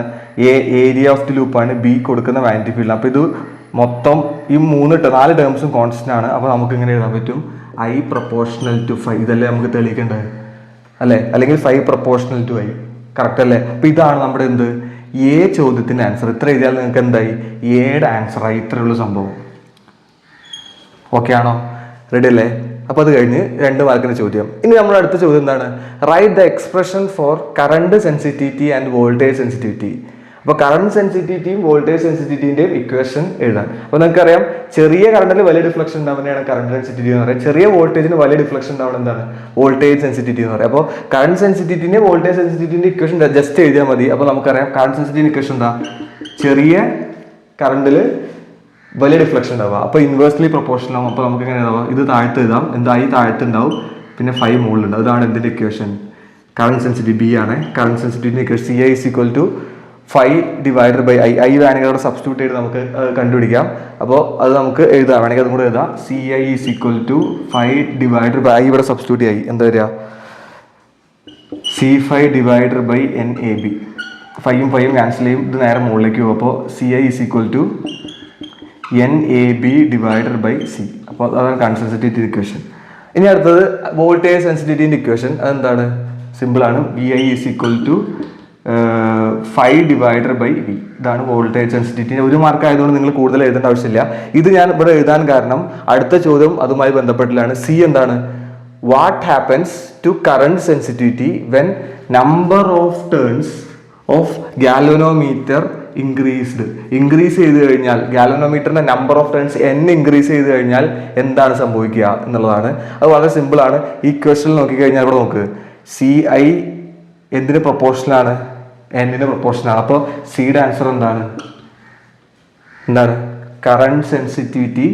ഏരിയ ഓഫ് ദി ലൂപ്പ് ആണ്, B കൊടുക്കുന്ന മാഗ്നറ്റിക് ഫീൽഡ്. അപ്പോൾ ഇത് മൊത്തം ഈ 4 ടേംസും കോൺസ്റ്റന്റ് ആണ്. അപ്പോൾ നമുക്ക് ഇങ്ങനെ എഴുതാൻ പറ്റും I പ്രൊപ്പോർഷണൽ ടു 5. ഇതല്ലേ നമുക്ക് തെളിയിക്കേണ്ടത് അല്ലേ? അല്ലെങ്കിൽ 5 പ്രൊപ്പോർഷണൽ ടു I. കറക്റ്റ് അല്ലേ? അപ്പോൾ ഇതാണ് നമ്മുടെ എന്ത് A ചോദ്യത്തിന്റെ ആൻസർ. ഇത്ര എഴുതിയാൽ നിങ്ങൾക്ക് എന്തായി Aയുടെ ആൻസർ ആയി. ഇത്രയുള്ള സംഭവം. ഓക്കെ ആണോ? റെഡി അല്ലേ? അപ്പോൾ അത് കഴിഞ്ഞ് 2 മാർക്കിന്റെ ചോദ്യം. ഇനി നമ്മുടെ അടുത്ത ചോദ്യം എന്താണ്? Write the expression for current sensitivity and voltage sensitivity. അപ്പോൾ കറണ്ട് സെൻസിറ്റിവിറ്റിയും വോൾട്ടേജ് സെൻസിറ്റിവിറ്റിന്റെയും ഇക്വേഷൻ എഴുതാൻ. അപ്പോൾ നിങ്ങൾക്കറിയാം ചെറിയ കറണ്ടിന് വലിയ ഡിഫ്ലക്ഷൻ ഉണ്ടാവുന്നതാണ് കറണ്ട് സെൻസിറ്റിവിറ്റി എന്ന് പറയുന്നത്. ചെറിയ വോൾട്ടേജിന് വലിയ ഡിഫ്ലക്ഷൻ ഉണ്ടാവുന്നത് എന്താണ് വോൾട്ടേജ് സെൻസിറ്റിവിറ്റി എന്ന് പറയുന്നത്. അപ്പോൾ കറണ്ട് സെൻസിറ്റിവിറ്റിന്റെ വോൾട്ടേജ് സെൻസിറ്റിവിറ്റിന്റെ ഇക്വേഷൻ ജസ്റ്റ് എഴുതിയാൽ മതി. അപ്പോൾ നമുക്കറിയാം കറണ്ട് സെൻസിറ്റിവിറ്റി ഇക്വേഷൻ എന്താ ചെറിയ കറണ്ടിൽ വലിയ ഡിഫ്ലക്ഷൻ ഉണ്ടാവുക. അപ്പോൾ ഇൻവേഴ്സ്ലി പ്രൊപ്പോർഷണൽ ആവും. അപ്പോൾ നമുക്ക് എങ്ങനെ ഉണ്ടാവുക ഇത് താഴത്ത് എഴുതാം. എന്താ I താഴത്ത് ഉണ്ടാവും, പിന്നെ 5 മുകളിലുണ്ട്. അതാണ് എന്തിന്റെ ഇക്വേഷൻ കറണ്ട് സെൻസിറ്റിവിറ്റി B ആണ്. Current sensitivity equation CI is equal to 5 divided by I വേണമെങ്കിൽ അവിടെ സബ്സ്റ്റിറ്റ്യൂട്ട് ചെയ്ത് നമുക്ക് കണ്ടുപിടിക്കാം. അപ്പോൾ അത് നമുക്ക് എഴുതാം, വേണമെങ്കിൽ അതും കൂടെ എഴുതാം. CI is equal to 5 divided by I ഇവിടെ സബ്സ്റ്റിറ്റ്യൂട്ട് ആയി. എന്താ വരിക C5 ഡിവൈഡഡ് ബൈ NAB. 5ഉം 5ഉം ക്യാൻസൽ ചെയ്യും, ഇത് നേരെ മുകളിലേക്ക് പോകും. അപ്പോൾ CI is equal to NAB divided by C. അപ്പോൾ അതാണ് കറണ്ട് സെൻസിറ്റിവിറ്റി ഇക്വേഷൻ. ഇനി അടുത്തത് വോൾട്ടേജ് സെൻസിറ്റിവിറ്റിന്റെ ഇക്വേഷൻ. അതെന്താണ് സിമ്പിൾ ആണ്. VI is equal to 5 divided by V. ഇതാണ് വോൾട്ടേജ് സെൻസിറ്റിവിറ്റി. 1 മാർക്ക് ആയതുകൊണ്ട് നിങ്ങൾ കൂടുതൽ എഴുതേണ്ട ആവശ്യമില്ല. ഇത് ഞാൻ ഇവിടെ എഴുതാൻ കാരണം അടുത്ത ചോദ്യം അതുമായി ബന്ധപ്പെട്ടിലാണ്. C എന്താണ് what happens to current sensitivity when number of turns of galvanometer increase ചെയ്ത് കഴിഞ്ഞാൽ ഗാൽവനോമീറ്ററിന്റെ number of turns N increase ചെയ്ത് കഴിഞ്ഞാൽ എന്താണ് സംഭവിക്കുക എന്നുള്ളതാണ്. അത് വളരെ സിമ്പിൾ ആണ്. ഈ ക്വസ്റ്റനിൽ നോക്കിക്കഴിഞ്ഞാൽ ഇവിടെ നോക്ക് CI എന്തിന് പ്രൊപ്പോർഷനാണ് Nന് പ്രൊപ്പോർഷനാണ്. അപ്പോൾ സിയുടെ ആൻസർ എന്താണ് കറണ്ട് സെൻസിറ്റിവിറ്റി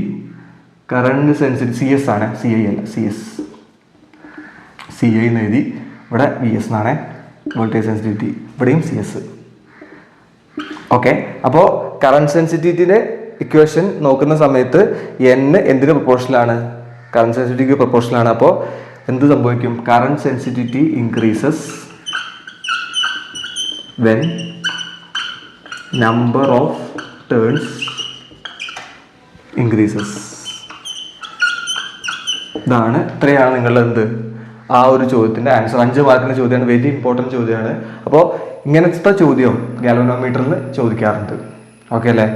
CS ആണ്, CI അല്ല CS. CI എന്ന് എഴുതി, ഇവിടെ VS എന്നാണ് വോൾട്ടേജ് സെൻസിറ്റിവിറ്റി, ഇവിടെയും CS. ഓക്കെ, അപ്പോൾ കറണ്ട് സെൻസിറ്റിവിറ്റിയുടെ ഇക്വേഷൻ നോക്കുന്ന സമയത്ത് N എന്തിന് പ്രൊപ്പോർഷനാണ് കറണ്ട് സെൻസിറ്റിവിറ്റിക്ക് പ്രൊപ്പോർഷനാണ്. അപ്പോൾ എന്ത് സംഭവിക്കും current sensitivity increases when number of turns increases. ഇതാണ് ഇത്രയാണ് നിങ്ങളുടെ എന്ത് ആ ഒരു ചോദ്യത്തിന്റെ ആൻസർ. 5 മാർക്കിന്റെ ചോദ്യമാണ്, വെരി ഇമ്പോർട്ടൻറ്റ് ചോദ്യമാണ്. അപ്പോൾ ഇങ്ങനത്തെ ചോദ്യം ഗാൽവനോമീറ്ററിൽ ചോദിക്കാറുണ്ട്. ഓക്കെ അല്ലേ,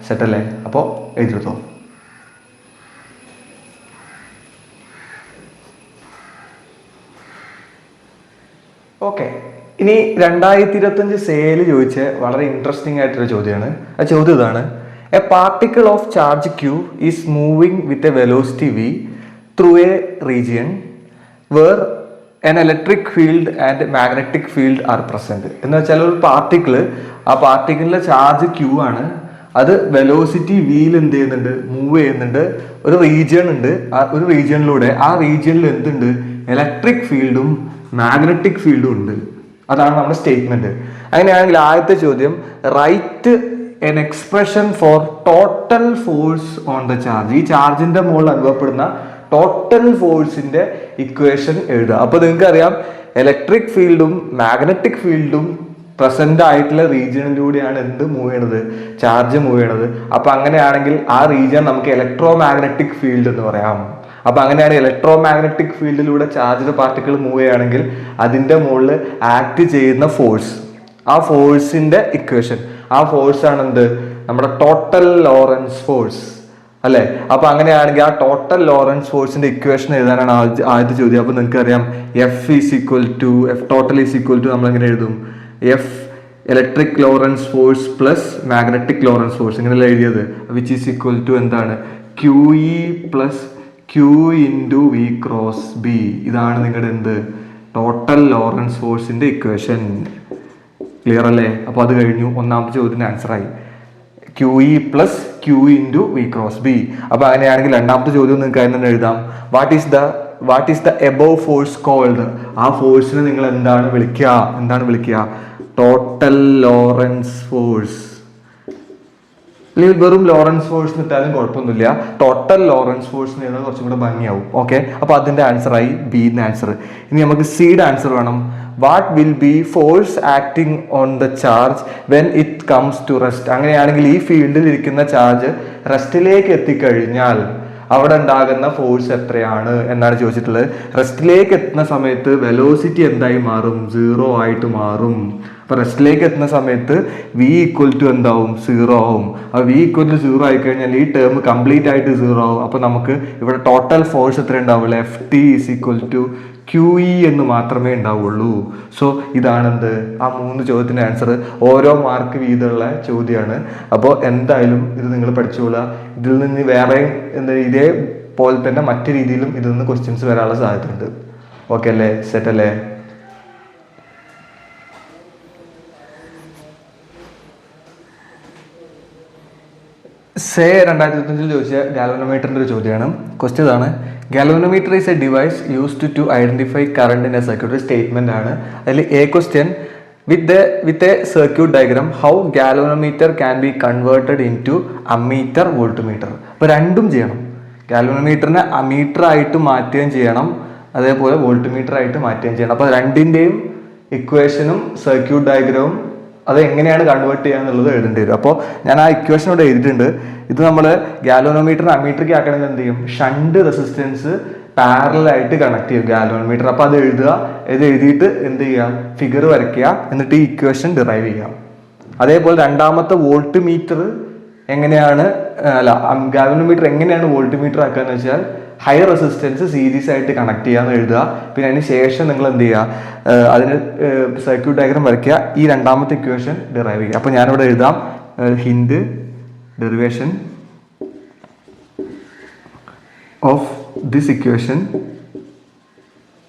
സെറ്റ് അല്ലേ? അപ്പോൾ എഴുതിയെടുത്തോ. ഓക്കെ, ഇനി 2025 സെയിൽ ചോദിച്ച വളരെ ഇൻട്രസ്റ്റിംഗ് ആയിട്ടൊരു ചോദ്യമാണ്. ആ ചോദ്യം ഇതാണ്: a particle of charge Q is moving with a velocity V through a region where an electric field and magnetic field are present. എന്ന് വെച്ചാൽ ഒരു ആ പാർട്ടിക്കിളിലെ ചാർജ് Q ആണ്, അത് വെലോസിറ്റി വിയിൽ എന്ത് ചെയ്യുന്നുണ്ട് മൂവ് ചെയ്യുന്നുണ്ട്. ഒരു റീജിയൺ ഉണ്ട്, ഒരു റീജിയണിലൂടെ ആ റീജിയണിൽ എന്തുണ്ട് ഇലക്ട്രിക് ഫീൽഡും മാഗ്നറ്റിക് ഫീൽഡും ഉണ്ട്. അതാണ് നമ്മുടെ സ്റ്റേറ്റ്മെന്റ്. അങ്ങനെയാണെങ്കിൽ ആദ്യത്തെ ചോദ്യം write an expression for total force on the charge. ഈ ചാർജിന്റെ മുകളിൽ അനുഭവപ്പെടുന്ന ടോട്ടൽ ഫോഴ്സിന്റെ ഇക്വേഷൻ എഴുതുക. അപ്പൊ നിങ്ങൾക്ക് അറിയാം ഇലക്ട്രിക് ഫീൽഡും മാഗ്നറ്റിക് ഫീൽഡും പ്രസന്റ് ആയിട്ടുള്ള റീജിയനിലൂടെയാണ് എന്ത് മൂവ് ചെയ്യണത്, ചാർജ് മൂവ് ചെയ്യണത്. അപ്പൊ അങ്ങനെയാണെങ്കിൽ ആ റീജിയൻ നമുക്ക് ഇലക്ട്രോ മാഗ്നറ്റിക് ഫീൽഡ് എന്ന് പറയാം. അപ്പൊ അങ്ങനെയാണ് ഇലക്ട്രോ മാഗ്നറ്റിക് ഫീൽഡിലൂടെ ചാർജ്ഡ് പാർട്ടിക്കിൾ മൂവ് ചെയ്യുകയാണെങ്കിൽ അതിന്റെ മുകളിൽ ആക്ട് ചെയ്യുന്ന ഫോഴ്സ്, ആ ഫോഴ്സിന്റെ ഇക്വേഷൻ, ആ ഫോഴ്സ് ആണ് എന്ത്, നമ്മുടെ ടോട്ടൽ ലോറൻസ് ഫോഴ്സ് അല്ലെ. അപ്പൊ അങ്ങനെയാണെങ്കിൽ ആ ടോട്ടൽ ലോറൻസ് ഫോഴ്സിന്റെ ഇക്വേഷൻ എഴുതാനാണ് ആദ്യത്തെ ചോദ്യം. അപ്പൊ നിങ്ങൾക്ക് അറിയാം F total is equal to നമ്മൾ എങ്ങനെ എഴുതും, F electric Lorentz force plus magnetic Lorentz force, ഇങ്ങനെയല്ല എഴുതിയത്, വിച്ച് ഈസ് ഈക്വൽ ടു എന്താണ്, Q E plus Q into V cross B. ഇതാണ് നിങ്ങളുടെ എന്ത്, ടോട്ടൽ ലോറൻസ് ഫോഴ്സിന്റെ ഇക്വേഷൻ. ക്ലിയർ അല്ലേ? അപ്പോൾ അത് കഴിഞ്ഞു, ഒന്നാമത്തെ ചോദ്യത്തിന് ആൻസർ ആയി, Q E plus Q into V cross B. അപ്പൊ അങ്ങനെയാണെങ്കിൽ രണ്ടാമത്തെ ചോദ്യം നിങ്ങൾക്ക് അതിന് എഴുതാം, what is the above force called. ആ ഫോഴ്സിനെ നിങ്ങൾ എന്താണ് വിളിക്കുക, ടോട്ടൽ ലോറൻസ് ഫോഴ്സ്. അല്ലെങ്കിൽ വെറും ലോറൻസ് ഫോഴ്സ് ഇട്ടാലും കുഴപ്പമൊന്നുമില്ല, ടോട്ടൽ ലോറൻസ് ഫോഴ്സ് എഴുതാൻ കുറച്ചും കൂടെ ഭംഗിയാവും. ഓക്കെ, അപ്പൊ അതിന്റെ ആൻസർ ആയി ബിന്റെ ആൻസർ. ഇനി നമുക്ക് സിയുടെ ആൻസർ വേണം. What will be force acting on the charge when it comes to rest. അങ്ങനെയാണെങ്കിൽ ഈ ഫീൽഡിൽ ഇരിക്കുന്ന ചാർജ് റെസ്റ്റിലേക്ക് എത്തിക്കഴിഞ്ഞാൽ അവിടെ ഉണ്ടാകുന്ന ഫോഴ്സ് എത്രയാണ് എന്നാണ് ചോദിച്ചിട്ടുള്ളത്. റെസ്റ്റിലേക്ക് എത്തുന്ന സമയത്ത് വെലോസിറ്റി എന്തായി മാറും, 0 ആയിട്ട് മാറും. അപ്പൊ റെസ്റ്റിലേക്ക് എത്തുന്ന സമയത്ത് വി ഈക്വൽ ടു എന്താവും, 0 ആവും. അപ്പൊ വി ഈക്വൽ ടു 0 ആയി കഴിഞ്ഞാൽ ഈ ടേം കംപ്ലീറ്റ് ആയിട്ട് 0 ആവും. അപ്പൊ നമുക്ക് ഇവിടെ ടോട്ടൽ ഫോഴ്സ് എത്ര ഉണ്ടാവുള്ളൂ, F T is equal to Q E എന്ന് മാത്രമേ ഉണ്ടാവുള്ളൂ. സോ ഇതാണെന്ത്, ആ 3 ചോദ്യത്തിന്റെ ആൻസർ. ഓരോ മാർക്ക് വീതമുള്ള ചോദ്യമാണ്. അപ്പോൾ എന്തായാലും ഇത് നിങ്ങൾ പഠിച്ചോളുക. ഇതിൽ നിന്ന് വേറെ ഇതേപോലെ തന്നെ മറ്റു രീതിയിലും ഇതിൽ നിന്ന് ക്വസ്റ്റ്യൻസ് വരാനുള്ള സാധ്യതയുണ്ട്. ഓക്കെ അല്ലേ, സെറ്റ് അല്ലേ? സേ 2025 ചോദിച്ച ഗാൽവനോമീറ്ററിന്റെ ഒരു ചോദ്യമാണ്. ക്വസ്റ്റ്യൻ ഇതാണ്, galvanometer is a device used to identify current in a circuit. ഒരു സ്റ്റേറ്റ്മെന്റ് ആണ്. അതിൽ a question, with a circuit diagram how galvanometer can be converted into ammeter voltmeter. അപ്പൊ രണ്ടും ചെയ്യണം. ഗാൽവനോമീറ്ററിനെ അമീറ്റർ ആയിട്ട് മാറ്റുകയും ചെയ്യണം, അതേപോലെ വോൾട്ട്മീറ്റർ ആയിട്ട് മാറ്റുകയും ചെയ്യണം. അപ്പൊ രണ്ടിന്റെയും ഇക്വേഷനും സർക്യൂട്ട് ഡയഗ്രാമും അത് എങ്ങനെയാണ് കൺവേർട്ട് ചെയ്യുക എന്നുള്ളത് എഴുതേണ്ടി വരും. അപ്പോൾ ഞാൻ ആ ഇക്വേഷൻ ഇവിടെ എഴുതിയിട്ടുണ്ട്. ഇത് നമ്മൾ ഗാൽവനോമീറ്റർ അമീറ്ററിലേക്ക് ആക്കണമെങ്കിൽ എന്ത് ചെയ്യും, ഷണ്ട് റെസിസ്റ്റൻസ് പാരലായിട്ട് കണക്ട് ചെയ്യും ഗാൽവനോമീറ്റർ. അപ്പോൾ അത് എഴുതുക, ഇത് എഴുതിയിട്ട് എന്ത് ചെയ്യുക, ഫിഗർ വരയ്ക്കുക, എന്നിട്ട് ഈ ഇക്വേഷൻ ഡിറൈവ് ചെയ്യുക. അതേപോലെ രണ്ടാമത്തെ വോൾട്ട് മീറ്റർ എങ്ങനെയാണ്, ഗാൽവനോമീറ്റർ എങ്ങനെയാണ് വോൾട്ട് മീറ്റർ ആക്കുക എന്ന് വെച്ചാൽ ഹൈ റെസിസ്റ്റൻസ് സീരീസ് ആയിട്ട് കണക്ട് ചെയ്യാന്ന് എഴുതുക. പിന്നെ അതിന് ശേഷം നിങ്ങൾ എന്ത് ചെയ്യുക, അതിന് സർക്യൂട്ട് ഡയഗ്രാം വരയ്ക്കുക, ഈ രണ്ടാമത്തെ ഇക്വേഷൻ ഡിറൈവ് ചെയ്യുക. അപ്പോൾ ഞാനിവിടെ എഴുതാം, hint derivation of this equation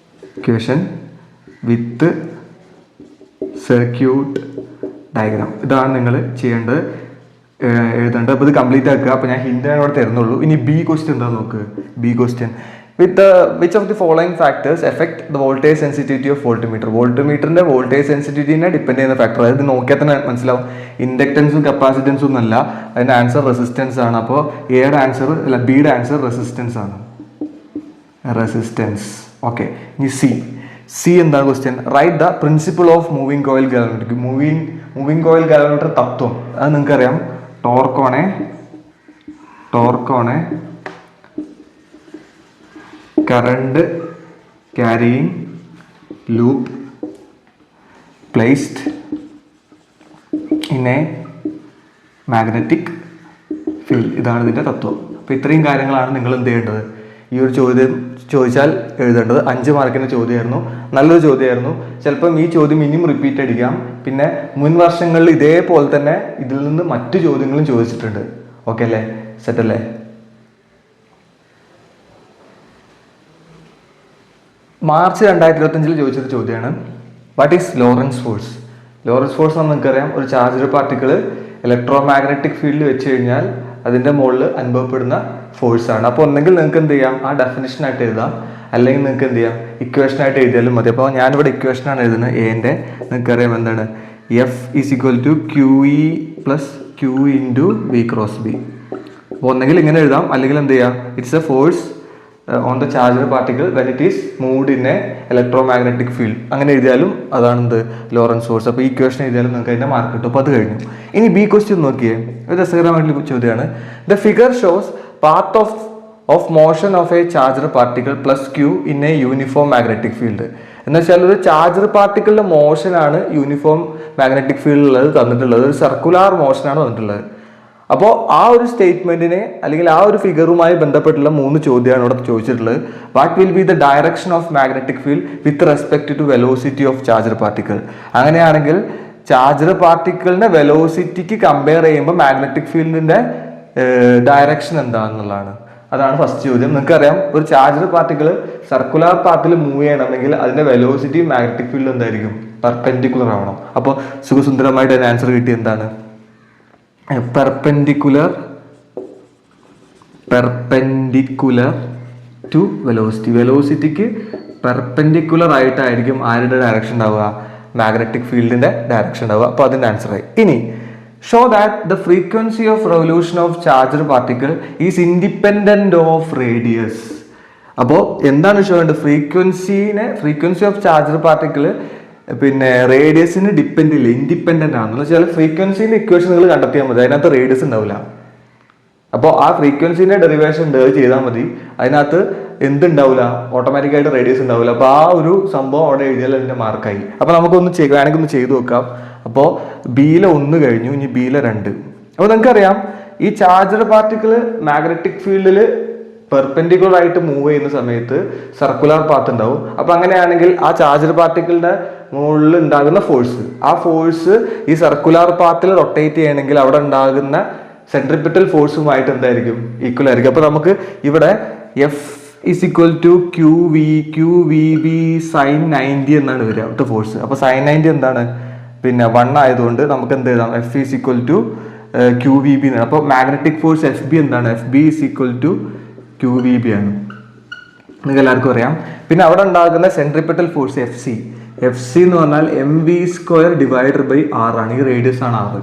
with circuit diagram. ഇതാണ് നിങ്ങൾ ചെയ്യേണ്ടത്, എഴുതേണ്ടത്. അപ്പോൾ ഇത് കംപ്ലീറ്റ് ആക്കുക. അപ്പോൾ ഞാൻ ഹിന്റ് അവിടെ തരുന്നുള്ളൂ. ഇനി ബി ക്വസ്റ്റ്യൻ എന്താ നോക്ക്. B question, which of the following factors effect the voltage sensitivity of voltmeter. വോൾട്ട്മീറ്ററിന്റെ വോൾട്ടേജ് സെൻസിറ്റിവിറ്റിനെ ഡിപ്പെൻഡ് ചെയ്യുന്ന ഫാക്ടർ. അതായത് നോക്കിയാൽ തന്നെ മനസ്സിലാവും, ഇൻഡക്റ്റൻസും കപ്പാസിറ്റൻസും ഒന്നല്ല, അതിന്റെ ആൻസർ റെസിസ്റ്റൻസ് ആണ്. അപ്പോൾ എയുടെ ആൻസർ അല്ല, ബിയുടെ ആൻസർ റെസിസ്റ്റൻസ് ആണ്, റെസിസ്റ്റൻസ്. ഓക്കെ, ഇനി സി എന്താണ് question, write the principle of moving coil galvanometer. Moving coil galvanometer തത്വം അത് നിങ്ങൾക്കറിയാം, torque on a current carrying loop placed in a magnetic field. ഇതാണ് ഇതിൻ്റെ തത്വം. അപ്പോൾ ഇത്രയും കാര്യങ്ങളാണ് നിങ്ങൾ എന്ത് ചെയ്യേണ്ടത്. ഈ ഒരു ചോദ്യം ചോദിച്ചാൽ എഴുതേണ്ടത് 5 മാർക്കിൻ്റെ ചോദ്യമായിരുന്നു. നല്ലൊരു ചോദ്യമായിരുന്നു. ചിലപ്പം ഈ ചോദ്യം ഇനിയും റിപ്പീറ്റ് അടിക്കാം. പിന്നെ മുൻ വർഷങ്ങളിൽ ഇതേപോലെ തന്നെ ഇതിൽ നിന്ന് മറ്റു ചോദ്യങ്ങളും ചോദിച്ചിട്ടുണ്ട്. ഓക്കെ അല്ലേ, സെറ്റ് അല്ലേ? മാർച്ച് 2025 ചോദിച്ചൊരു ചോദ്യമാണ്, what is Lorentz force. Lorentz force എന്ന് നിങ്ങൾക്കറിയാം, ഒരു ചാർജ് പാർട്ടിക്കിൾ ഇലക്ട്രോ മാഗ്നറ്റിക് ഫീൽഡിൽ വെച്ച് കഴിഞ്ഞാൽ അതിൻ്റെ മുകളിൽ അനുഭവപ്പെടുന്ന ഫോഴ്സ് ആണ്. അപ്പോൾ ഒന്നെങ്കിൽ നിങ്ങൾക്ക് എന്ത് ചെയ്യാം, ആ ഡെഫിനിഷനായിട്ട് എഴുതാം, അല്ലെങ്കിൽ നിങ്ങൾക്ക് എന്ത് ചെയ്യാം, ഇക്വേഷനായിട്ട് എഴുതിയാലും മതി. അപ്പോൾ ഞാനിവിടെ ഇക്വേഷനാണ് എഴുതുന്നത്. എൻ്റെ നിങ്ങൾക്കറിയാം എന്താണ്, F is equal to Q E plus Q into V cross B. അപ്പോൾ ഒന്നെങ്കിൽ ഇങ്ങനെ എഴുതാം, അല്ലെങ്കിൽ എന്ത് ചെയ്യാം, it's a force on the charged particle when it is moved in a electromagnetic field. അങ്ങനെ എഴുതിയാലും അതാണ് എന്ത് ലോറൻസ് ഫോഴ്സ്. അപ്പോൾ ഈ ഇക്വേഷൻ എഴുതിയാലും നിങ്ങൾക്ക് അതിൻ്റെ മാർക്ക് കിട്ടും. അപ്പോൾ അത് കഴിഞ്ഞു. ഇനി ബി ക്വസ്റ്റ്യൻ നോക്കിയേ, ഒരു രസകരമായിട്ടുള്ള ചോദ്യമാണ്. The figure shows path of motion of a charged particle plus Q in a uniform magnetic field. എന്ന് വെച്ചാൽ ഒരു ചാർജർ പാർട്ടിക്കിളിന്റെ മോഷനാണ് യൂണിഫോം മാഗ്നറ്റിക് ഫീൽഡിലുള്ളത് തന്നിട്ടുള്ളത്, ഒരു സർക്കുലാർ മോഷനാണ് തന്നിട്ടുള്ളത്. അപ്പോൾ ആ ഒരു സ്റ്റേറ്റ്മെന്റിനെ അല്ലെങ്കിൽ ആ ഒരു ഫിഗറുമായി ബന്ധപ്പെട്ടുള്ള 3 ചോദ്യമാണ് ഇവിടെ ചോദിച്ചിട്ടുള്ളത്. What will be the direction of magnetic field with respect to velocity of charged particle. അങ്ങനെയാണെങ്കിൽ ചാർജർ പാർട്ടിക്കിളിന്റെ വെലോസിറ്റിക്ക് കമ്പയർ ചെയ്യുമ്പോൾ മാഗ്നറ്റിക് ഫീൽഡിന്റെ ഡയറക്ഷൻ എന്താണെന്നുള്ളതാണ്. അതാണ് ഫസ്റ്റ് ചോദ്യം. നിങ്ങൾക്കറിയാം, ഒരു ചാർജർ പാർട്ടിക്കിൾ സർക്കുലർ പാത്തിൽ മൂവ് ചെയ്യണമെങ്കിൽ അതിന്റെ വെലോസിറ്റി മാഗ്നറ്റിക് ഫീൽഡ് എന്തായിരിക്കും, പെർപെൻഡിക്കുലർ ആവണം. അപ്പോൾ സുഖസുന്ദരമായിട്ട് അതിന് ആൻസർ കിട്ടി എന്താണ്, പെർപെൻഡിക്കുലർ ടു വെലോസിറ്റി. വെലോസിറ്റിക്ക് പെർപെൻഡിക്കുലർ ആയിട്ടായിരിക്കും ആരുടെ ഡയറക്ഷൻ ഉണ്ടാവുക, മാഗ്നറ്റിക് ഫീൽഡിന്റെ ഡയറക്ഷൻ ഉണ്ടാവുക. അപ്പോൾ അതിന്റെ ആൻസർ ആയി. ഇനി show that the frequency of revolution of charged particle is independent of radius. അപ്പോൾ എന്താണ് ഷോ ചെയ്യേണ്ടത്, ഫ്രീക്വൻസി ഓഫ് ചാർജർ പാർട്ടിക്കിൾ പിന്നെ റേഡിയസിന് ഡിപ്പെൻഡ് ഇല്ല, ഇൻഡിപെൻഡന്റ് ആണെന്ന് വെച്ചാൽ ഫ്രീക്വൻസിന്റെ ഇക്വേഷൻ നിങ്ങൾ കണ്ടെത്തിയാൽ മതി, അതിനകത്ത് റേഡിയസ് ഉണ്ടാവില്ല. അപ്പോൾ ആ ഫ്രീക്വൻസിന്റെ ഡെറിവേഷൻ ചെയ്താൽ മതി, അതിനകത്ത് എന്തുണ്ടാവില്ല, ഓട്ടോമാറ്റിക്കായിട്ട് റേഡിയസ് ഉണ്ടാവില്ല. അപ്പോൾ ആ ഒരു സംഭവം അവിടെ എഴുതിയാൽ അതിന്റെ മാർക്കായി. അപ്പോൾ നമുക്കൊന്ന് വേണമെങ്കിൽ ഒന്ന് ചെയ്തു നോക്കാം. അപ്പോൾ ബിയിലെ 1 കഴിഞ്ഞു, ഇനി ബിയിലെ 2. അപ്പോൾ നിങ്ങൾക്കറിയാം, ഈ ചാർജർ പാർട്ടിക്കിൾ മാഗ്നറ്റിക് ഫീൽഡിൽ പെർപെൻഡിക്കുലർ ആയിട്ട് മൂവ് ചെയ്യുന്ന സമയത്ത് സർക്കുലർ പാത്ത് ഉണ്ടാവും. അപ്പൊ അങ്ങനെയാണെങ്കിൽ ആ ചാർജർ പാർട്ടിക്കിളിന്റെ മുകളിൽ ഉണ്ടാകുന്ന ഫോഴ്സ്, ആ ഫോഴ്സ് ഈ സർക്കുലർ പാത്തിൽ റൊട്ടേറ്റ് ചെയ്യണമെങ്കിൽ അവിടെ ഉണ്ടാകുന്ന സെൻട്രിപിറ്റൽ ഫോഴ്സുമായിട്ട് എന്തായിരിക്കും, ഈക്വൽ ആയിരിക്കും. അപ്പൊ നമുക്ക് ഇവിടെ F is equal to Q V B sine 90 എന്നാണ് വരിക അവിടുത്തെ ഫോഴ്സ്. അപ്പൊ സൈൻ 90 എന്താണ്, പിന്നെ 1 ആയതുകൊണ്ട് നമുക്ക് എന്ത് എഴുതാം, F is equal to Q V B എന്നാണ്. അപ്പോൾ മാഗ്നറ്റിക് ഫോഴ്സ് എഫ് ബി എന്താണ്, F B is equal to Q V B ആണ്, നിങ്ങൾക്ക് എല്ലാവർക്കും അറിയാം. പിന്നെ അവിടെ ഉണ്ടാകുന്ന സെൻട്രിപിറ്റൽ ഫോഴ്സ് എഫ് സി എന്ന് പറഞ്ഞാൽ mv² ഡിവൈഡഡ് ബൈ ആർ ആണ്, ഈ റേഡിയസ് ആണ് ആർ.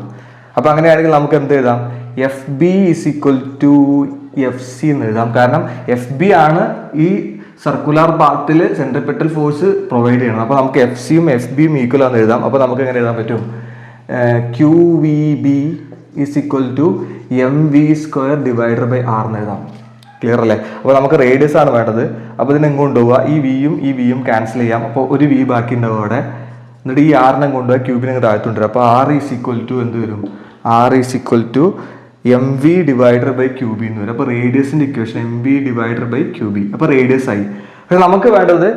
അപ്പൊ അങ്ങനെയാണെങ്കിൽ നമുക്ക് എന്ത് എഴുതാം, F B is equal to F C എന്ന് എഴുതാം. കാരണം എഫ് ബി ആണ് ഈ സർക്കുലർ പാത്തിൽ സെൻട്രിപിറ്റൽ ഫോഴ്സ് പ്രൊവൈഡ് ചെയ്യണം. അപ്പൊ നമുക്ക് എഫ് സിയും എഫ് ബിയും ഈക്വൽ ആണെന്ന് എഴുതാം. അപ്പൊ നമുക്ക് എങ്ങനെ എഴുതാൻ പറ്റും, Q V B is equal to mv² divided by R എന്ന് എഴുതാം. ക്ലിയർ അല്ലേ? അപ്പോൾ നമുക്ക് റേഡിയസ് ആണ് വേണ്ടത്. അപ്പോൾ ഇതിനെ കൊണ്ടുപോവുക, ഈ വിയും ക്യാൻസൽ ചെയ്യാം. അപ്പോൾ ഒരു വി ബാക്കി ഉണ്ടാവും അവിടെ. എന്നിട്ട് ഈ ആറിനെ കൊണ്ടുപോയി ക്യൂബിനെ താഴ്ത്തുകൊണ്ടിരും. അപ്പോൾ ആർ ഈസ് ഈക്വൽ ടു എന്ത് വരും, R is equal to mv divided by q B എന്ന് വരും. അപ്പോൾ റേഡിയസിന്റെ equation mv divided by q B. അപ്പോൾ റേഡിയസ് ആയി. പക്ഷെ നമുക്ക് വേണ്ടത്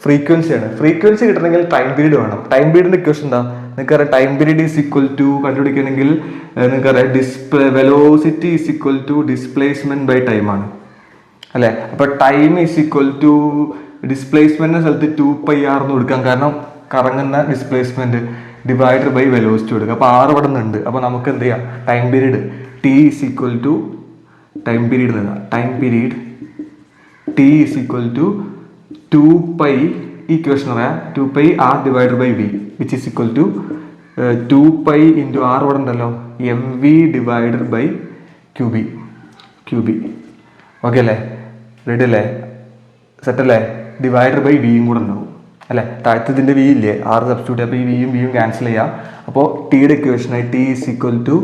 ഫ്രീക്വൻസിയാണ്. ഫ്രീക്വൻസി കിട്ടണമെങ്കിൽ ടൈം പീരീഡ് വേണം. ടൈം പീരീഡിന്റെ ഇക്വേഷൻ എന്താ, നിങ്ങൾക്കറിയാം, time period is equal to കണ്ടുപിടിക്കണമെങ്കിൽ നിങ്ങൾക്കറിയാം velocity is equal to displacement by time ആണ് അല്ലെ. അപ്പൊ ടൈം ഈസ് ഈക്വൽ ടു ഡിസ്പ്ലേസ്മെന്റിന്റെ സ്ഥലത്ത് 2πr എന്ന് കൊടുക്കാം, കാരണം കറങ്ങുന്ന ഡിസ്പ്ലേസ്മെന്റ് ഡിവൈഡഡ് ബൈ വെലോസിറ്റി കൊടുക്കുക. അപ്പൊ 6 ഇവിടെ നിന്നുണ്ട്. അപ്പൊ നമുക്ക് എന്ത് ചെയ്യാം, time period T is equal to time period T is equal to 2π, equation അറിയാം, 2πr divided by V which is equal to 2π into R ഇവിടെ ഉണ്ടല്ലോ, mv divided by q B. Okay അല്ലേ, റെഡി അല്ലേ, സെറ്റ് അല്ലേ, ഡിവൈഡഡ് ബൈ വിയും കൂടെ ഉണ്ടാവും അല്ലെ. താഴത്തതിന്റെ വി ഇല്ലേ, ആറ് സബ്സ്റ്റിറ്റ്യൂട്ട്. അപ്പോൾ ഈ വിയും ക്യാൻസൽ ചെയ്യാം. അപ്പോൾ ടിയുടെ ഇക്വേഷനായി T is equal to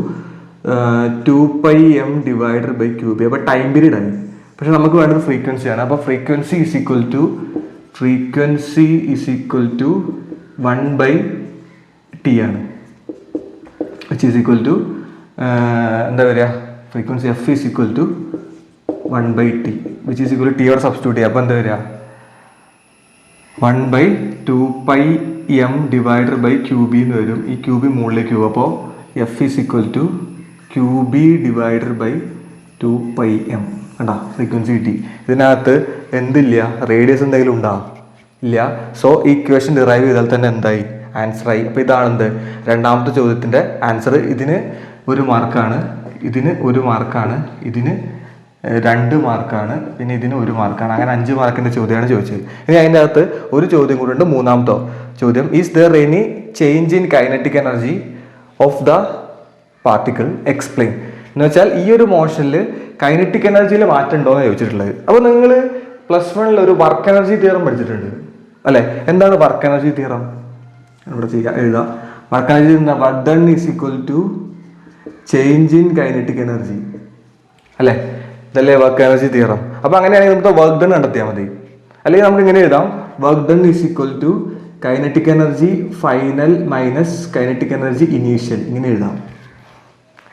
2πm divided by q B. അപ്പോൾ ടൈം പീരീഡ് ആയി. പക്ഷെ നമുക്ക് വേണ്ടത് ഫ്രീക്വൻസിയാണ്. അപ്പോൾ frequency is equal to 1/t ആണ്, വിച്ച് ഈസ് ഈക്വൽ ടു എന്താ പറയുക, frequency F is equal to 1/t which is equal to T യോടെ സബ്സ്റ്റിറ്റ്യൂട്ട് ചെയ്യുക. അപ്പോൾ എന്താ വരിക, 1/2πm ഡിവൈഡഡ് ബൈ ക്യൂബി എന്ന് വരും. ഈ ക്യൂബി മുകളിലേക്ക് പോകും. അപ്പോൾ F is equal to Q B divided by 2πm. കണ്ടാ, ഫ്രീക്വൻസി കിട്ടി. ഇതിനകത്ത് എന്തില്ല, റേഡിയസ് എന്തെങ്കിലും ഉണ്ടാ ഇല്ല. സോ ഈ ഇക്വേഷൻ ഡിറൈവ് ചെയ്താൽ തന്നെ എന്തായി, ആൻസർ ആയി. അപ്പോൾ ഇതാണ് എന്ത്, രണ്ടാമത്തെ ചോദ്യത്തിന്റെ ആൻസർ. ഇതിന് 1 മാർക്കാണ്, ഇതിന് 1 മാർക്കാണ്, ഇതിന് 2 മാർക്കാണ്, പിന്നെ ഇതിന് 1 മാർക്കാണ്. അങ്ങനെ 5 മാർക്കിന്റെ ചോദ്യമാണ് ചോദിച്ചത്. ഇനി അതിൻ്റെ അകത്ത് ഒരു ചോദ്യം കൂടെ ഉണ്ട്, മൂന്നാമത്തെ ചോദ്യം. Is there any change in kinetic energy of the particle explain എന്ന് വെച്ചാൽ ഈ ഒരു മോഷനിൽ കൈനറ്റിക് എനർജിയിൽ മാറ്റം ഉണ്ടോ എന്ന് ചോദിച്ചിട്ടുള്ളത്. അപ്പോൾ നിങ്ങൾ +1 ഒരു വർക്ക് എനർജി തിയറം പഠിച്ചിട്ടുണ്ട് അല്ലെ? എന്താണ് വർക്ക് എനർജി തിയറം? ഇവിടെ എഴുതാം. വർക്ക് എനർജി എന്താ? Work done is equal to change in kinetic energy അല്ലെ? ഇതല്ലേ വർക്ക് എനർജി തിയറം. അപ്പൊ അങ്ങനെയാണെങ്കിൽ നമുക്ക് വർക്ക് ഡൺ കണ്ടെത്തിയാൽ മതി. അല്ലെങ്കിൽ നമുക്ക് ഇങ്ങനെ എഴുതാം, work done is equal to kinetic energy final minus kinetic energy initial. ഇങ്ങനെ എഴുതാം,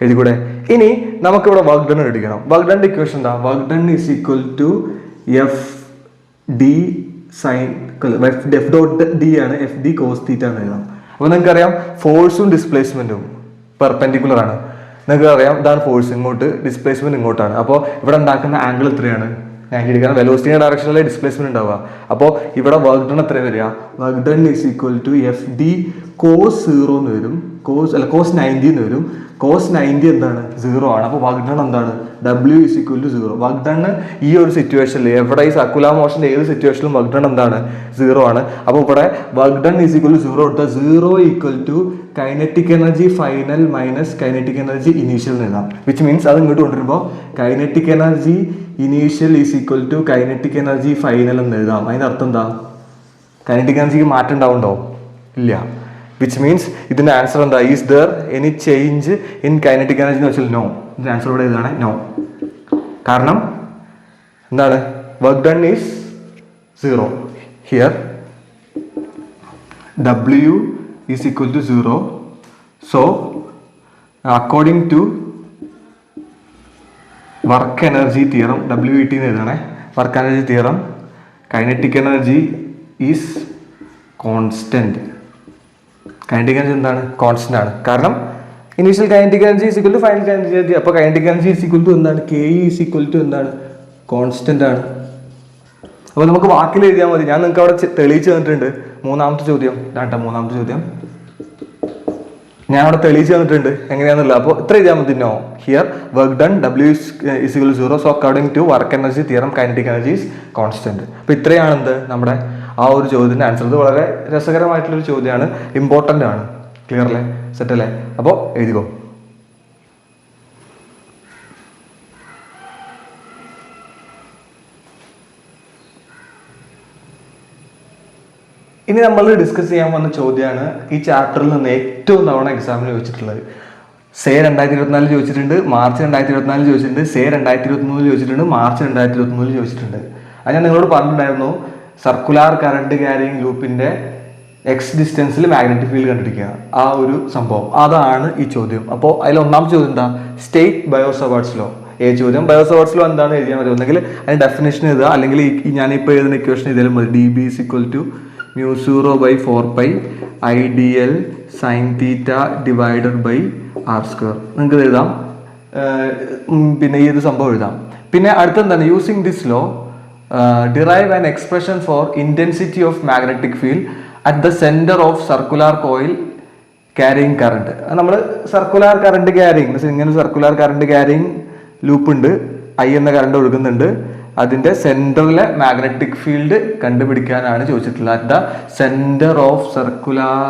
എഴുതിക്കൂടെ? ഇനി നമുക്കിവിടെ വർക്ക് ഡൺ എടുക്കണം. വർക്ക് ഡൺ ഇക്വേഷൻ എന്താ? Work done is equal to F D sine F dot D ആണ്, എഫ് ഡി കോസ് തീറ്റ എന്ന് എഴുതാം. അപ്പോൾ നിങ്ങൾക്കറിയാം ഫോഴ്സും ഡിസ്പ്ലേസ്മെന്റും പെർപെൻഡിക്കുലർ ആണ്. നിങ്ങൾക്ക് അറിയാം ഇതാണ് ഫോഴ്സ്, ഇങ്ങോട്ട് ഡിസ്പ്ലേസ്മെന്റ് ഇങ്ങോട്ടാണ്. അപ്പോൾ ഇവിടെ ഉണ്ടാക്കുന്ന ആംഗിൾ എത്രയാണ്? 90 ഡിഗ്രി. വെലോസിറ്റിയുടെ ഡയറക്ഷനിലെ ഡിസ്പ്ലേസ്മെന്റ് ഉണ്ടാവുക. അപ്പോൾ ഇവിടെ വർക്ക് ഡൺ എത്ര വരിക? Work done is equal to F D cos 0 എന്ന് വരും, കോസ് 90 എന്ന് വരും. കോസ് 90 എന്താണ്? 0 ആണ്. അപ്പോൾ വർക്ക് ഡൺ എന്താണ്? W is equal to 0. Work done ഈ ഒരു സിറ്റുവേഷനിൽ എവിടെ ഈ സർക്കുലർ മോഷന്റെ ഏത് സിറ്റുവേഷനിലും വർക്ക് ഡൺ എന്താണ്? 0 ആണ്. അപ്പോൾ ഇവിടെ work done is equal to 0 എടുത്താൽ 0 equal to kinetic energy final minus kinetic energy initial എന്ന് എഴുതാം. വിച്ച് മീൻസ് അത് ഇങ്ങോട്ട് കൊണ്ടുവരുമ്പോൾ kinetic energy initial is equal to kinetic energy final എന്ന് എഴുതാം. അതിന്റെ അർത്ഥം എന്താ? കൈനറ്റിക് എനർജിക്ക് മാറ്റം ഉണ്ടാവുന്നുണ്ടോ? ഇല്ല. വിച്ച് മീൻസ് ഇതിന്റെ ആൻസർ എന്താ? Is there any change in kinetic energy എന്ന് വെച്ചാൽ നോ. ഇതിന്റെ ആൻസർ ഇവിടെ ഇതാണ്, നോ. കാരണം എന്താണ്? Work done is 0 here, W is equal to 0. So according to work energy theorem, WET എന്ന് എഴുതണേ, work energy theorem, kinetic energy is constant. Kinetic energy എന്താണ്? കോൺസ്റ്റന്റ് ആണ്. കാരണം initial kinetic energy is equal to final kinetic energy. അപ്പോൾ kinetic energy is equal to എന്താണ്? Ke is equal to എന്താണ്? Constant ആണ്. അപ്പോൾ നമുക്ക് വാക്കിൽ എഴുതിയാൽ മതി. ഞാൻ നിങ്ങൾക്ക് അവിടെ തെളിയിച്ച് തന്നിട്ടുണ്ട്. മൂന്നാമത്തെ ചോദ്യം മൂന്നാമത്തെ ചോദ്യം ഞാൻ അവിടെ തെളിയിച്ച് തന്നിട്ടുണ്ട് എങ്ങനെയാണെന്നുള്ളത്. അപ്പോൾ ഇത്ര എഴുതിയാൽ മതി, no here work done W is equal to 0. So according to work energy theorem kinetic energy is constant. അപ്പോൾ ഇത്രയാണ് എന്ത് നമ്മുടെ ആ ഒരു ചോദ്യത്തിന്റെ ആൻസർ. ഇത് വളരെ രസകരമായിട്ടുള്ളൊരു ചോദ്യമാണ്, ഇമ്പോർട്ടൻ്റ് ആണ്. ക്ലിയർ അല്ലേ? സെറ്റ് അല്ലേ? അപ്പോൾ എഴുതിക്കോ. ഇനി നമ്മൾ ഡിസ്കസ് ചെയ്യാൻ വന്ന ചോദ്യമാണ് ഈ ചാപ്റ്ററിൽ നിന്ന് ഏറ്റവും തവണ എക്സാമിന് ചോദിച്ചിട്ടുള്ളത്. സേ 2024 ചോദിച്ചിട്ടുണ്ട്, മാർച്ച് 2024 ചോദിച്ചിട്ടുണ്ട്, സേ 2023 ചോദിച്ചിട്ടുണ്ട്, മാർച്ച് 2023 ചോദിച്ചിട്ടുണ്ട്. അത് ഞാൻ നിങ്ങളോട് പറഞ്ഞിട്ടുണ്ടായിരുന്നു, സർക്കുലാർ കറണ്ട് ക്യാരിയിങ് ലൂപ്പിന്റെ എക്സ് ഡിസ്റ്റൻസിൽ മാഗ്നറ്റിക് ഫീൽഡ് കണ്ടുപിടിക്കുക, ആ ഒരു സംഭവം. അതാണ് ഈ ചോദ്യം. അപ്പോൾ അതിൽ ഒന്നാമത്തെ ചോദ്യം എന്താ? State Biot Savart's law. ചോദ്യം ബയോ-സവാർട്ട്സ് ലോ എന്താണ് എഴുതിയാൽ മതി. ഒന്നെങ്കിൽ അതിന് ഡെഫിനേഷൻ എഴുതുക, അല്ലെങ്കിൽ ഞാനിപ്പോൾ എഴുതുന്ന ഇക്വേഷൻ എഴുതിയാലും മതി. DB is equal to μ0/4π IDL sin θ divided by r². നിങ്ങൾക്ക് എഴുതാം. പിന്നെ ഈ ഒരു സംഭവം എഴുതാം. പിന്നെ അടുത്തെന്താണ്? Using this law derive an expression for intensity of magnetic field at the centre of circular coil carrying current. നമ്മൾ സർക്കുലാർ കറണ്ട് ക്യാരിയിങ്, ഇങ്ങനെ സർക്കുലാർ കറണ്ട് ക്യാരിയിങ് ലൂപ്പ് ഉണ്ട്, I എന്ന കറണ്ട് ഒഴുകുന്നുണ്ട്, അതിന്റെ സെന്ററിലെ മാഗ്നറ്റിക് ഫീൽഡ് കണ്ടുപിടിക്കാനാണ് ചോദിച്ചിട്ടുള്ളത്. At the centre of circular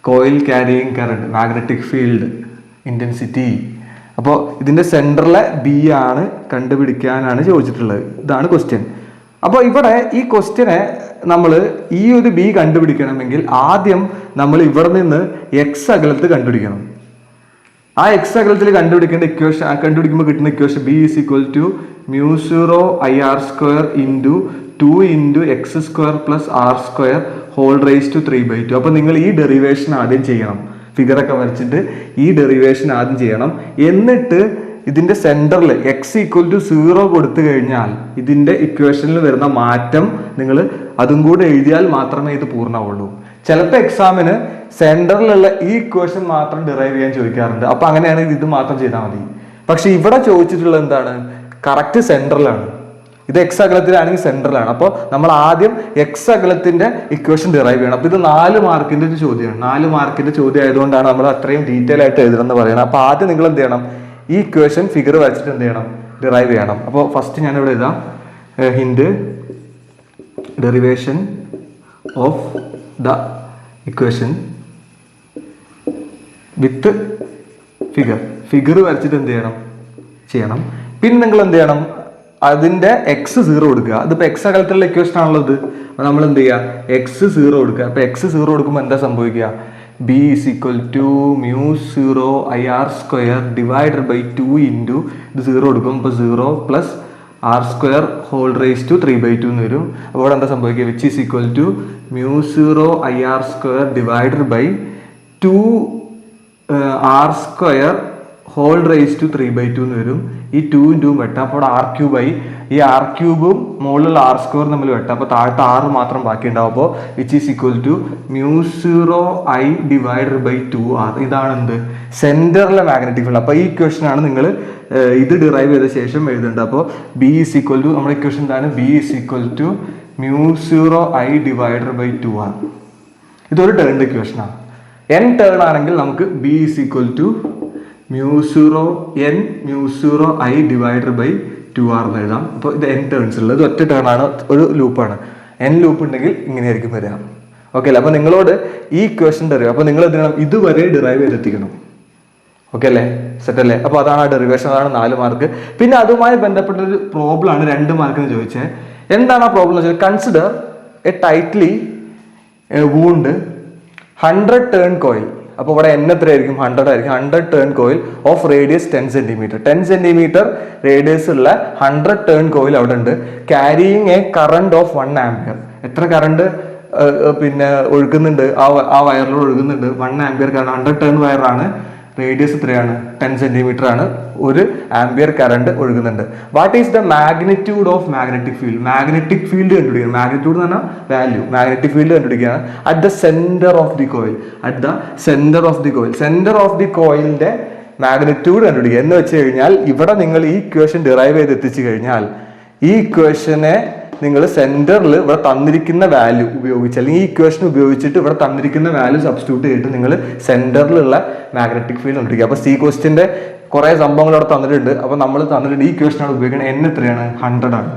coil carrying current magnetic field intensity. അപ്പോൾ ഇതിന്റെ സെന്ററിലെ B ആണ് കണ്ടുപിടിക്കാനാണ് ചോദിച്ചിട്ടുള്ളത്. ഇതാണ് ക്വസ്റ്റ്യൻ. അപ്പോൾ ഇവിടെ ഈ ക്വസ്റ്റ്യനെ നമ്മൾ ഈ ഒരു B കണ്ടുപിടിക്കണമെങ്കിൽ ആദ്യം നമ്മൾ ഇവിടെ നിന്ന് X അകലത്ത് കണ്ടുപിടിക്കണം. ആ X അകലത്തിൽ കണ്ടുപിടിക്കേണ്ട ഇക്വേഷൻ, കണ്ടുപിടിക്കുമ്പോൾ കിട്ടുന്ന equation B is equal to μ0IR² into 2 × x² + r² whole raise to 3/2. അപ്പോൾ നിങ്ങൾ ഈ ഡെറിവേഷൻ ആദ്യം ചെയ്യണം. ഫിഗറൊക്കെ വരച്ചിട്ട് ഈ ഡെറിവേഷൻ ആദ്യം ചെയ്യണം. എന്നിട്ട് ഇതിന്റെ സെന്ററിൽ X ഈക്വൽ ടു 0 കൊടുത്തു കഴിഞ്ഞാൽ ഇതിന്റെ ഇക്വേഷനിൽ വരുന്ന മാറ്റം നിങ്ങൾ അതും കൂടെ എഴുതിയാൽ മാത്രമേ ഇത് പൂർണ്ണമാവുള്ളൂ. ചിലപ്പോൾ എക്സാമിന് സെന്ററിലുള്ള ഈ ഇക്വേഷൻ മാത്രം ഡിറൈവ് ചെയ്യാൻ ചോദിക്കാറുണ്ട്. അപ്പൊ അങ്ങനെയാണെങ്കിൽ ഇത് മാത്രം ചെയ്താൽ മതി. പക്ഷെ ഇവിടെ ചോദിച്ചിട്ടുള്ളത് എന്താണ്? കറക്റ്റ് സെന്ററിലാണ്. ഇത് X അകലത്തിലാണെങ്കിൽ സെന്ററിലാണ്. അപ്പോൾ നമ്മൾ ആദ്യം X അകലത്തിന്റെ ഇക്വേഷൻ ഡിറൈവ് ചെയ്യണം. അപ്പൊ ഇത് 4 മാർക്കിന്റെ ഒരു ചോദ്യമാണ്. 4 മാർക്കിന്റെ ചോദ്യം ആയതുകൊണ്ടാണ് നമ്മൾ അത്രയും ഡീറ്റെയിൽ ആയിട്ട് എഴുതണം എന്ന് പറയുന്നത്. അപ്പൊ ആദ്യം നിങ്ങൾ എന്ത് ചെയ്യണം? ഈ ഇക്വേഷൻ ഫിഗർ വരച്ചിട്ട് എന്ത് ചെയ്യണം? ഡിറൈവ് ചെയ്യണം. അപ്പോൾ ഫസ്റ്റ് ഞാൻ ഇവിടെ എഴുതാം, hint derivation of the equation with figure വരച്ചിട്ട് എന്ത് ചെയ്യണം. പിന്നെ നിങ്ങൾ എന്ത് ചെയ്യണം, അതിന്റെ എക്സ് 0 കൊടുക്കുക. അതിപ്പോൾ എക്സ് അകലത്തിലുള്ള ഇക്വേഷൻ ആണുള്ളത്. അപ്പോൾ നമ്മൾ എന്ത് ചെയ്യുക, എക്സ് 0 കൊടുക്കുക. അപ്പോൾ എക്സ് 0 കൊടുക്കുമ്പോൾ എന്താ സംഭവിക്കുക, b is equal to μ0 IR² divided by 2 into ഇത് 0 കൊടുക്കും. അപ്പോൾ 0 plus R² whole raised to 3/2 എന്ന് വരും. അപ്പോൾ എന്താ സംഭവിക്കുക, which is equal to μ0 IR² divided by 2 R² whole raised to 3/2 എന്ന് വരും. ഈ 2 × 2 വെട്ടാം. അപ്പോൾ R³ ഈ R³ മുകളിലുള്ള R² നമ്മൾ വെട്ടാം. അപ്പോൾ താഴത്തെ R മാത്രം ബാക്കി ഉണ്ടാവും. അപ്പോൾ which is equal to μ0 I divided by 2R. ഇതാണ് എന്ത്, സെന്ററിലെ മാഗ്നറ്റിക് ഫീൽഡ്. അപ്പോൾ ഈ ഇക്വേഷൻ ആണ് നിങ്ങൾ ഇത് ഡിറൈവ് ചെയ്ത ശേഷം എഴുതേണ്ടത്. അപ്പോൾ B ഈസ് ഈക്വൽ ടു, നമ്മുടെ ഇക്വേഷൻ എന്താണ്, B is equal to μ0 I divided by 2R. ഇതൊരു ടേണിന്റെ ഇക്വേഷനാണ്. n ടേൺ ആണെങ്കിൽ നമുക്ക് B is equal to μ0 I divided by 2R എന്ന് എഴുതാം. അപ്പോൾ ഇത് n ടേൺസ് ഉള്ളത്, ഒറ്റ ടേൺ ആണ്, ഒരു ലൂപ്പാണ്. n ലൂപ്പ് ഉണ്ടെങ്കിൽ ഇങ്ങനെയായിരിക്കും വരിക. ഓക്കെ അല്ലേ. അപ്പോൾ നിങ്ങളോട് ഈ ഇക്വേഷൻ ഡെറിവ്, അപ്പോൾ നിങ്ങൾ എന്ത് ചെയ്യണം, ഇതുവരെ ഡിറൈവ് ചെയ്തെത്തിക്കണം. ഓക്കെ അല്ലേ, സെറ്റ് അല്ലേ. അപ്പോൾ അതാണ് ആ ഡെറിവേഷൻ, അതാണ് 4 മാർക്ക്. പിന്നെ അതുമായി ബന്ധപ്പെട്ട ഒരു പ്രോബ്ലം ആണ് 2 മാർക്കിന് ചോദിച്ചത്. എന്താണ് ആ പ്രോബ്ലം എന്ന് വെച്ചാൽ, consider a tightly wound 100 turn coil. അപ്പോൾ ഇവിടെ n എത്രയായിരിക്കും, 100 ആയിരിക്കും. 100 turn coil of radius 10 centimetre. 10 centimetre radius ഉള്ള 100 ടേൺ കോയിൽ അവിടെ ഉണ്ട്. Carrying a current of 1 ampere. എത്ര കറണ്ട് പിന്നെ ഒഴുകുന്നുണ്ട്, ആ വയറിലൂടെ ഒഴുകുന്നുണ്ട് 1 ആംപിയർ കറണ്ട്. 100 ടേൺ വയറാണ്, റേഡിയസ് എത്രയാണ്, 10 സെന്റിമീറ്റർ ആണ്, 1 ആംപിയർ കറണ്ട് ഒഴുകുന്നുണ്ട്. What is the magnitude of magnetic field? Magnetic field കണ്ടുപിടിക്കണം. മാഗ്നിറ്റ്യൂഡ് എന്ന് പറഞ്ഞാൽ വാല്യൂ, മാഗ്നറ്റിക് ഫീൽഡ് കണ്ടുപിടിക്കുകയാണ്. At the centre of the coil. At the centre of the coil. Centre of the കോയിലിന്റെ magnitude കണ്ടുപിടിക്കുക എന്ന് വെച്ച് കഴിഞ്ഞാൽ, ഇവിടെ നിങ്ങൾ ഈ ഇക്വേഷൻ ഡിറൈവ് ചെയ്ത് എത്തിച്ചു കഴിഞ്ഞാൽ, ഈ ഇക്വേഷനെ നിങ്ങൾ സെന്ററിൽ ഇവിടെ തന്നിരിക്കുന്ന വാല്യൂ ഉപയോഗിച്ച്, അല്ലെങ്കിൽ ഈ ഇക്വേഷൻ ഉപയോഗിച്ചിട്ട് ഇവിടെ തന്നിരിക്കുന്ന വാല്യൂ സബ്സ്റ്റിറ്റ്യൂട്ട് ചെയ്തിട്ട് നിങ്ങൾ സെന്ററിലുള്ള മാഗ്നറ്റിക് ഫീൽഡ് കണ്ടുപിടിക്കുക. അപ്പോൾ ക്വസ്റ്റിന്റെ കുറെ സംഭവങ്ങൾ അവിടെ തന്നിട്ടുണ്ട്. അപ്പോൾ നമ്മൾ തന്നിട്ടുണ്ട് ഈ ഇക്വേഷനാണ് ഉപയോഗിക്കുന്നത്. n എത്രയാണ്, 100 ആണ്.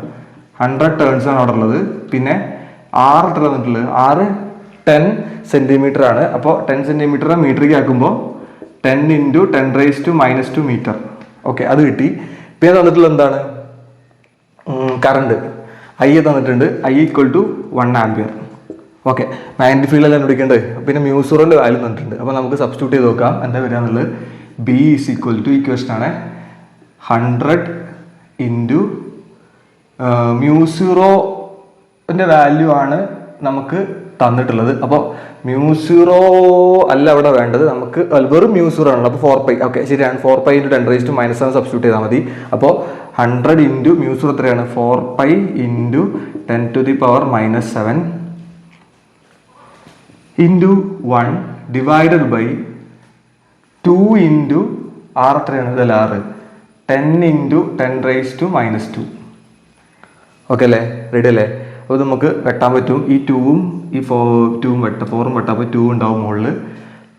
100 ടേൺസ് ആണ് അവിടെ ഉള്ളത്. പിന്നെ R എത്ര തന്നിട്ടുള്ളത്, R 10 സെന്റിമീറ്റർ ആണ്. അപ്പോൾ 10 സെന്റിമീറ്റർ മീറ്ററിലേക്ക് ആക്കുമ്പോൾ 10 × 10⁻⁻² മീറ്റർ. ഓക്കെ, അത് കിട്ടി. പിന്നെ തന്നിട്ടുള്ളത് എന്താണ്, കറണ്ട് I തന്നിട്ടുണ്ട്. I equal to 1 ampere. Okay, magnetic field എല്ലാം കണ്ടുപിടിക്കേണ്ടത്. പിന്നെ μ0ന്റെ വാല്യൂ തന്നിട്ടുണ്ട്. അപ്പോൾ നമുക്ക് സബ്സ്റ്റിറ്റ്യൂട്ട് ചെയ്ത് നോക്കാം എന്താ വരിക എന്നുള്ളത്. B is equal to, equation ആണ് 100 × μ0ന്റെ വാല്യൂ ആണ് നമുക്ക് തന്നിട്ടുള്ളത്. അപ്പോൾ μ0 അല്ല അവിടെ വേണ്ടത്, നമുക്ക് വെറും μ0 ആണല്ലോ. അപ്പോൾ 4π. ഓക്കെ, ശരിയാണ്. 4π × 10⁻⁷ സബ്സ്റ്റിറ്റ്യൂട്ട് ചെയ്താൽ മതി. അപ്പോൾ 100 × μ0 എത്രയാണ്, 4π × 10⁻⁷ into 1 divided by 2 × R എത്രയാണ്, ഇതല്ല R, 10 × 10⁻². ഓക്കെ അല്ലേ, റെഡി അല്ലേ. അപ്പോൾ നമുക്ക് വെട്ടാൻ പറ്റും. ഈ 2ഉം ഈ 2ഉം വെട്ടാം, 4ഉം വെട്ടാം. അപ്പോൾ 2 ഉണ്ടാവും മുകളിൽ.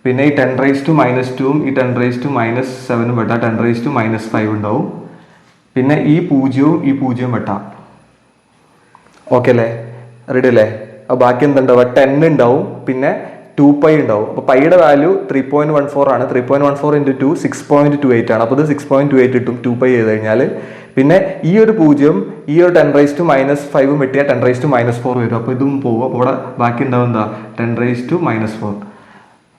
പിന്നെ ഈ 10⁻²ഉം ഈ 10⁻⁷ വെട്ടാം, 10⁻⁻5 ഉണ്ടാവും. പിന്നെ ഈ 0ഉം ഈ 0ഉം വെട്ടാം. ഓക്കെ അല്ലേ, റെഡി അല്ലേ. അപ്പോൾ ബാക്കി എന്തുണ്ടാവുക, 10 ഉണ്ടാവും, പിന്നെ 2π ഉണ്ടാവും. അപ്പോൾ പൈയുടെ വാല്യൂ 3.14 ആണ്. 3.14 × 2 6.28 ആണ്. അപ്പോൾ ഇത് 6.28 കിട്ടും 2π ചെയ്ത് കഴിഞ്ഞാൽ. പിന്നെ ഈ ഒരു 0 ഈ ഒരു 10⁻⁻5 വെട്ടിയാൽ 10⁻⁻4 വരും. അപ്പോൾ ഇതും പോകും. അപ്പോൾ ഇവിടെ ബാക്കി ഉണ്ടാവും എന്താ, 10⁻⁻4.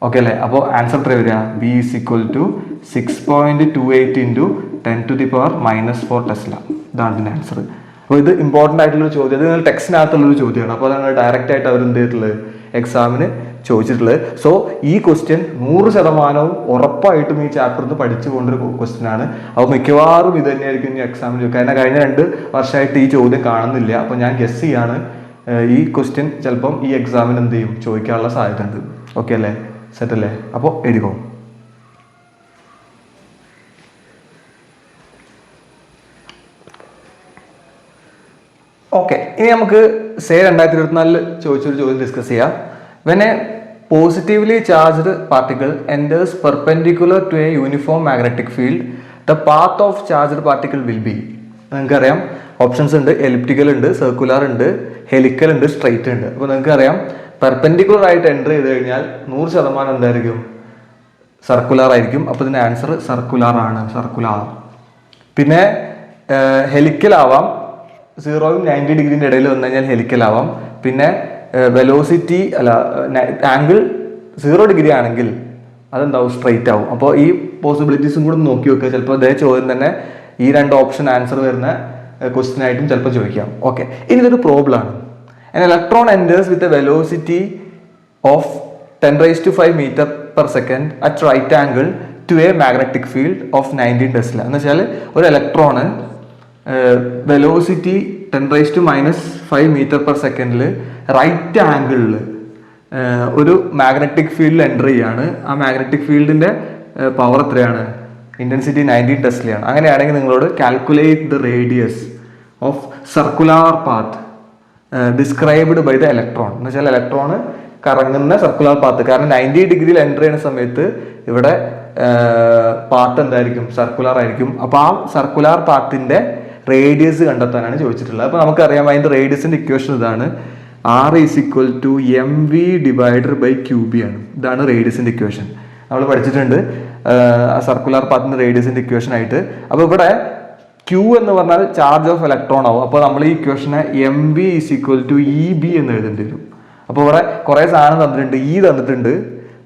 ഓക്കെ അല്ലേ. അപ്പോൾ ആൻസർ എത്ര വരിക, B is equal to 6.28 × 10⁻⁻4 tesla. ഇതാണ് ഇതിൻ്റെ ആൻസർ. അപ്പോൾ ഇത് ഇമ്പോർട്ടൻ്റ് ആയിട്ടുള്ളൊരു ചോദ്യം, ഇത് നിങ്ങൾ ടെക്സ്റ്റിനകത്തുള്ളൊരു ചോദ്യമാണ്. അപ്പോൾ അതാണ് ഡയറക്റ്റ് ആയിട്ട് അവർ എന്ത് ചെയ്തിട്ടുള്ളത്, എക്സാമിന് ചോദിച്ചിട്ടുള്ളത്. സോ ഈ ക്വസ്റ്റ്യൻ 100% ഉറപ്പായിട്ടും ഈ ചാപ്റ്ററിൽ നിന്ന് പഠിച്ചു കൊണ്ടൊരു ക്വസ്റ്റ്യൻ ആണ്. അപ്പോൾ മിക്കവാറും ഇത് തന്നെയായിരിക്കും ഇനി എക്സാമിന് ചോദിക്കുക. കാരണം കഴിഞ്ഞ 2 വർഷമായിട്ട് ഈ ചോദ്യം കാണുന്നില്ല. അപ്പോൾ ഞാൻ ഗസ് ചെയ്യാണ് ഈ ക്വസ്റ്റ്യൻ ചിലപ്പം ഈ എക്സാമിന് എന്ത് ചെയ്യും, ചോദിക്കാനുള്ള സാധ്യത ഉണ്ട്. ഓക്കെ അല്ലേ, സെറ്റ് അല്ലേ. അപ്പോൾ എഴുതുമോ. ഓക്കെ, ഇനി നമുക്ക് സേ 2024 ചോദിച്ചൊരു ചോദ്യം ഡിസ്കസ് ചെയ്യാം. When a positively charged particle enters perpendicular to a uniform magnetic field, the path of charged particle will be. നിങ്ങൾക്കറിയാം ഓപ്ഷൻസ് ഉണ്ട്, എലിപ്റ്റിക്കൽ ഉണ്ട്, സർക്കുലർ ഉണ്ട്, ഹെലിക്കൽ ഉണ്ട്, സ്ട്രൈറ്റ് ഉണ്ട്. അപ്പോൾ നിങ്ങൾക്കറിയാം പെർപെൻഡിക്കുലർ ആയിട്ട് എൻ്റർ ചെയ്ത് കഴിഞ്ഞാൽ 100% എന്തായിരിക്കും, സർക്കുലാർ ആയിരിക്കും. അപ്പോൾ ഇതിൻ്റെ ആൻസർ സർക്കുലാർ ആണ്, സർക്കുലാർ. പിന്നെ ഹെലിക്കൽ ആവാം, 0-നും 90 ഡിഗ്രീൻ്റെ ഇടയിൽ വന്നു കഴിഞ്ഞാൽ ഹെലിക്കൽ ആവാം. പിന്നെ വെലോസിറ്റി ആംഗിൾ 0 ഡിഗ്രി ആണെങ്കിൽ അതെന്താവും, സ്ട്രെയിറ്റ് ആവും. അപ്പോൾ ഈ പോസിബിലിറ്റീസും കൂടെ നോക്കി വെക്കുക. ചിലപ്പോൾ അതേ ചോദ്യം തന്നെ ഈ 2 ഓപ്ഷൻ ആൻസർ വരുന്ന ക്വസ്റ്റ്യൻ ആയിട്ടും ചിലപ്പോൾ ചോദിക്കാം. ഓക്കെ, ഇനി ഇതൊരു പ്രോബ്ലം ആണ്. An electron enters with a velocity of 10⁵ meter/second at right angle to a magnetic field of 19 Tesla. എന്ന് വെച്ചാൽ ഒരു ഇലക്ട്രോണ് വെലോസിറ്റി 10⁻⁵ meter/second റൈറ്റ് ആംഗിളിൽ ഒരു മാഗ്നറ്റിക് ഫീൽഡിൽ എൻ്റർ ചെയ്യാണ്. ആ മാഗ്നറ്റിക് ഫീൽഡിന്റെ പവർ എത്രയാണ്, ഇന്റൻസിറ്റി 19 ടെസ്ലയാണ്. അങ്ങനെയാണെങ്കിൽ നിങ്ങളോട് calculate the radius of circular path described by the electron. എന്ന് വെച്ചാൽ ഇലക്ട്രോൺ കറങ്ങുന്ന സർക്കുലാർ പാത്ത്. കാരണം 90 ഡിഗ്രിയിൽ എൻ്റർ ചെയ്യുന്ന സമയത്ത് ഇവിടെ പാത്ത് എന്തായിരിക്കും, സർക്കുലാർ ആയിരിക്കും. അപ്പോൾ ആ സർക്കുലാർ പാത്തിന്റെ റേഡിയസ് കണ്ടെത്താനാണ് ചോദിച്ചിട്ടുള്ളത്. അപ്പോൾ നമുക്കറിയാം അതിന്റെ റേഡിയസിന്റെ ഇക്വേഷൻ ഇതാണ്, R = mv/qb ആണ്. ഇതാണ് റേഡിയസിന്റെ ഇക്വേഷൻ. നമ്മൾ പഠിച്ചിട്ടുണ്ട് സർക്കുലാർ പാത്തിന്റെ റേഡിയസിന്റെ ഇക്വേഷൻ ആയിട്ട്. അപ്പോൾ ഇവിടെ Q എന്ന് പറഞ്ഞാൽ ചാർജ് ഓഫ് ഇലക്ട്രോൺ ആവും. അപ്പോൾ നമ്മൾ ഈ ഇക്വേഷനെ mv = EB എന്ന് എഴുതേണ്ടി വരും. അപ്പോൾ ഇവിടെ കുറേ സാധനം തന്നിട്ടുണ്ട്, E തന്നിട്ടുണ്ട്,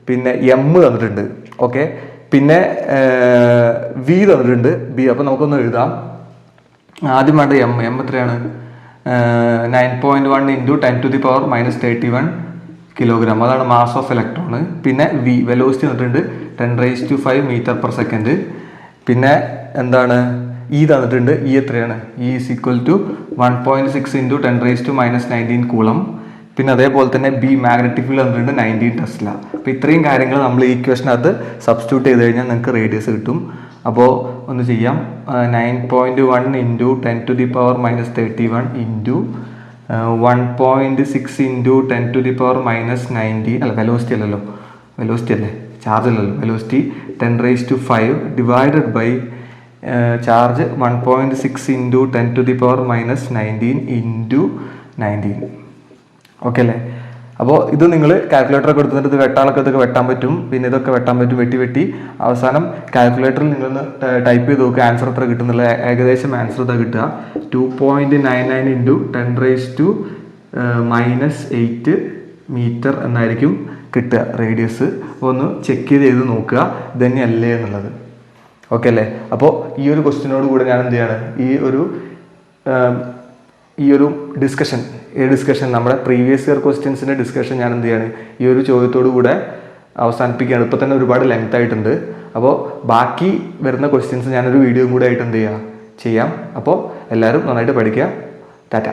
പിന്നെ M തന്നിട്ടുണ്ട്, ഓക്കെ, പിന്നെ V തന്നിട്ടുണ്ട്, B. അപ്പോൾ നമുക്കൊന്ന് എഴുതാം. ആദ്യം വേണ്ട M എത്രയാണ്, 9.1 × 10⁻⁻31 കിലോഗ്രാം. അതാണ് മാസ് ഓഫ് ഇലക്ട്രോൺ. പിന്നെ V വെലോസിറ്റി തന്നിട്ടുണ്ട് 10⁵ meter/second. പിന്നെ എന്താണ്, E തന്നിട്ടുണ്ട്. E എത്രയാണ്, E = 1.6 × 10⁻⁻19 കൂളം. പിന്നെ അതേപോലെ തന്നെ B മാഗ്നറ്റിക് ഫീൽഡ് തന്നിട്ടുണ്ട് 19 ടെസ്ല. അപ്പോൾ ഇത്രയും കാര്യങ്ങൾ നമ്മൾ ഈ ഇക്വേഷനകത്ത് സബ്സ്റ്റിറ്റ്യൂട്ട് ചെയ്ത് കഴിഞ്ഞാൽ നിങ്ങൾക്ക് റേഡിയസ് കിട്ടും. അപ്പോൾ ഒന്ന് ചെയ്യാം. 9.1 × 10⁻⁻31 × 1.6 × 10⁻⁻19 അല്ല, വെലോസിറ്റി അല്ലല്ലോ, വെലോസിറ്റി അല്ലേ, ചാർജ് അല്ലല്ലോ, velocity 10⁵ divided by charge 1.6 × 10⁻⁻19 × 19. Okay അല്ലേ? അപ്പോൾ ഇത് നിങ്ങൾ കാൽക്കുലേറ്ററൊക്കെ എടുത്തിട്ട് ഇത് വെട്ടാളൊക്കെ ഇതൊക്കെ വെട്ടാൻ പറ്റും, പിന്നെ ഇതൊക്കെ വെട്ടാൻ പറ്റും. വെട്ടി അവസാനം കാൽക്കുലേറ്ററിൽ നിങ്ങളൊന്ന് ടൈപ്പ് ചെയ്ത് നോക്കുക ആൻസർ എത്ര കിട്ടുന്നുള്ള. ഏകദേശം ആൻസർ ഇതാ കിട്ടുക, 2.99 × 10⁻⁻8 മീറ്റർ എന്നായിരിക്കും കിട്ടുക റേഡിയസ്. അപ്പോൾ ഒന്ന് ചെക്ക് ചെയ്ത് നോക്കുക ഇത് തന്നെയല്ലേ എന്നുള്ളത്. ഓക്കെ അല്ലേ? അപ്പോൾ ഈ ഒരു ക്വസ്റ്റ്യനോട് കൂടെ ഞാൻ എന്ത് ചെയ്യാണ്, ഈ ഒരു ഡിസ്കഷൻ നമ്മുടെ പ്രീവിയസ് ഇയർ ക്വസ്റ്റ്യൻസിൻ്റെ ഡിസ്കഷൻ ഞാൻ എന്ത് ചെയ്യാണ്, ഈ ഒരു ചോദ്യത്തോടു കൂടെ അവസാനിപ്പിക്കുകയാണ്. ഇപ്പോൾ തന്നെ ഒരുപാട് ലെങ്ത് ആയിട്ടുണ്ട്. അപ്പോൾ ബാക്കി വരുന്ന ക്വസ്റ്റ്യൻസ് ഞാനൊരു വീഡിയോ കൂടെ ആയിട്ട് എന്ത് ചെയ്യാം. അപ്പോൾ എല്ലാവരും നന്നായിട്ട് പഠിക്കുക. ടാറ്റ.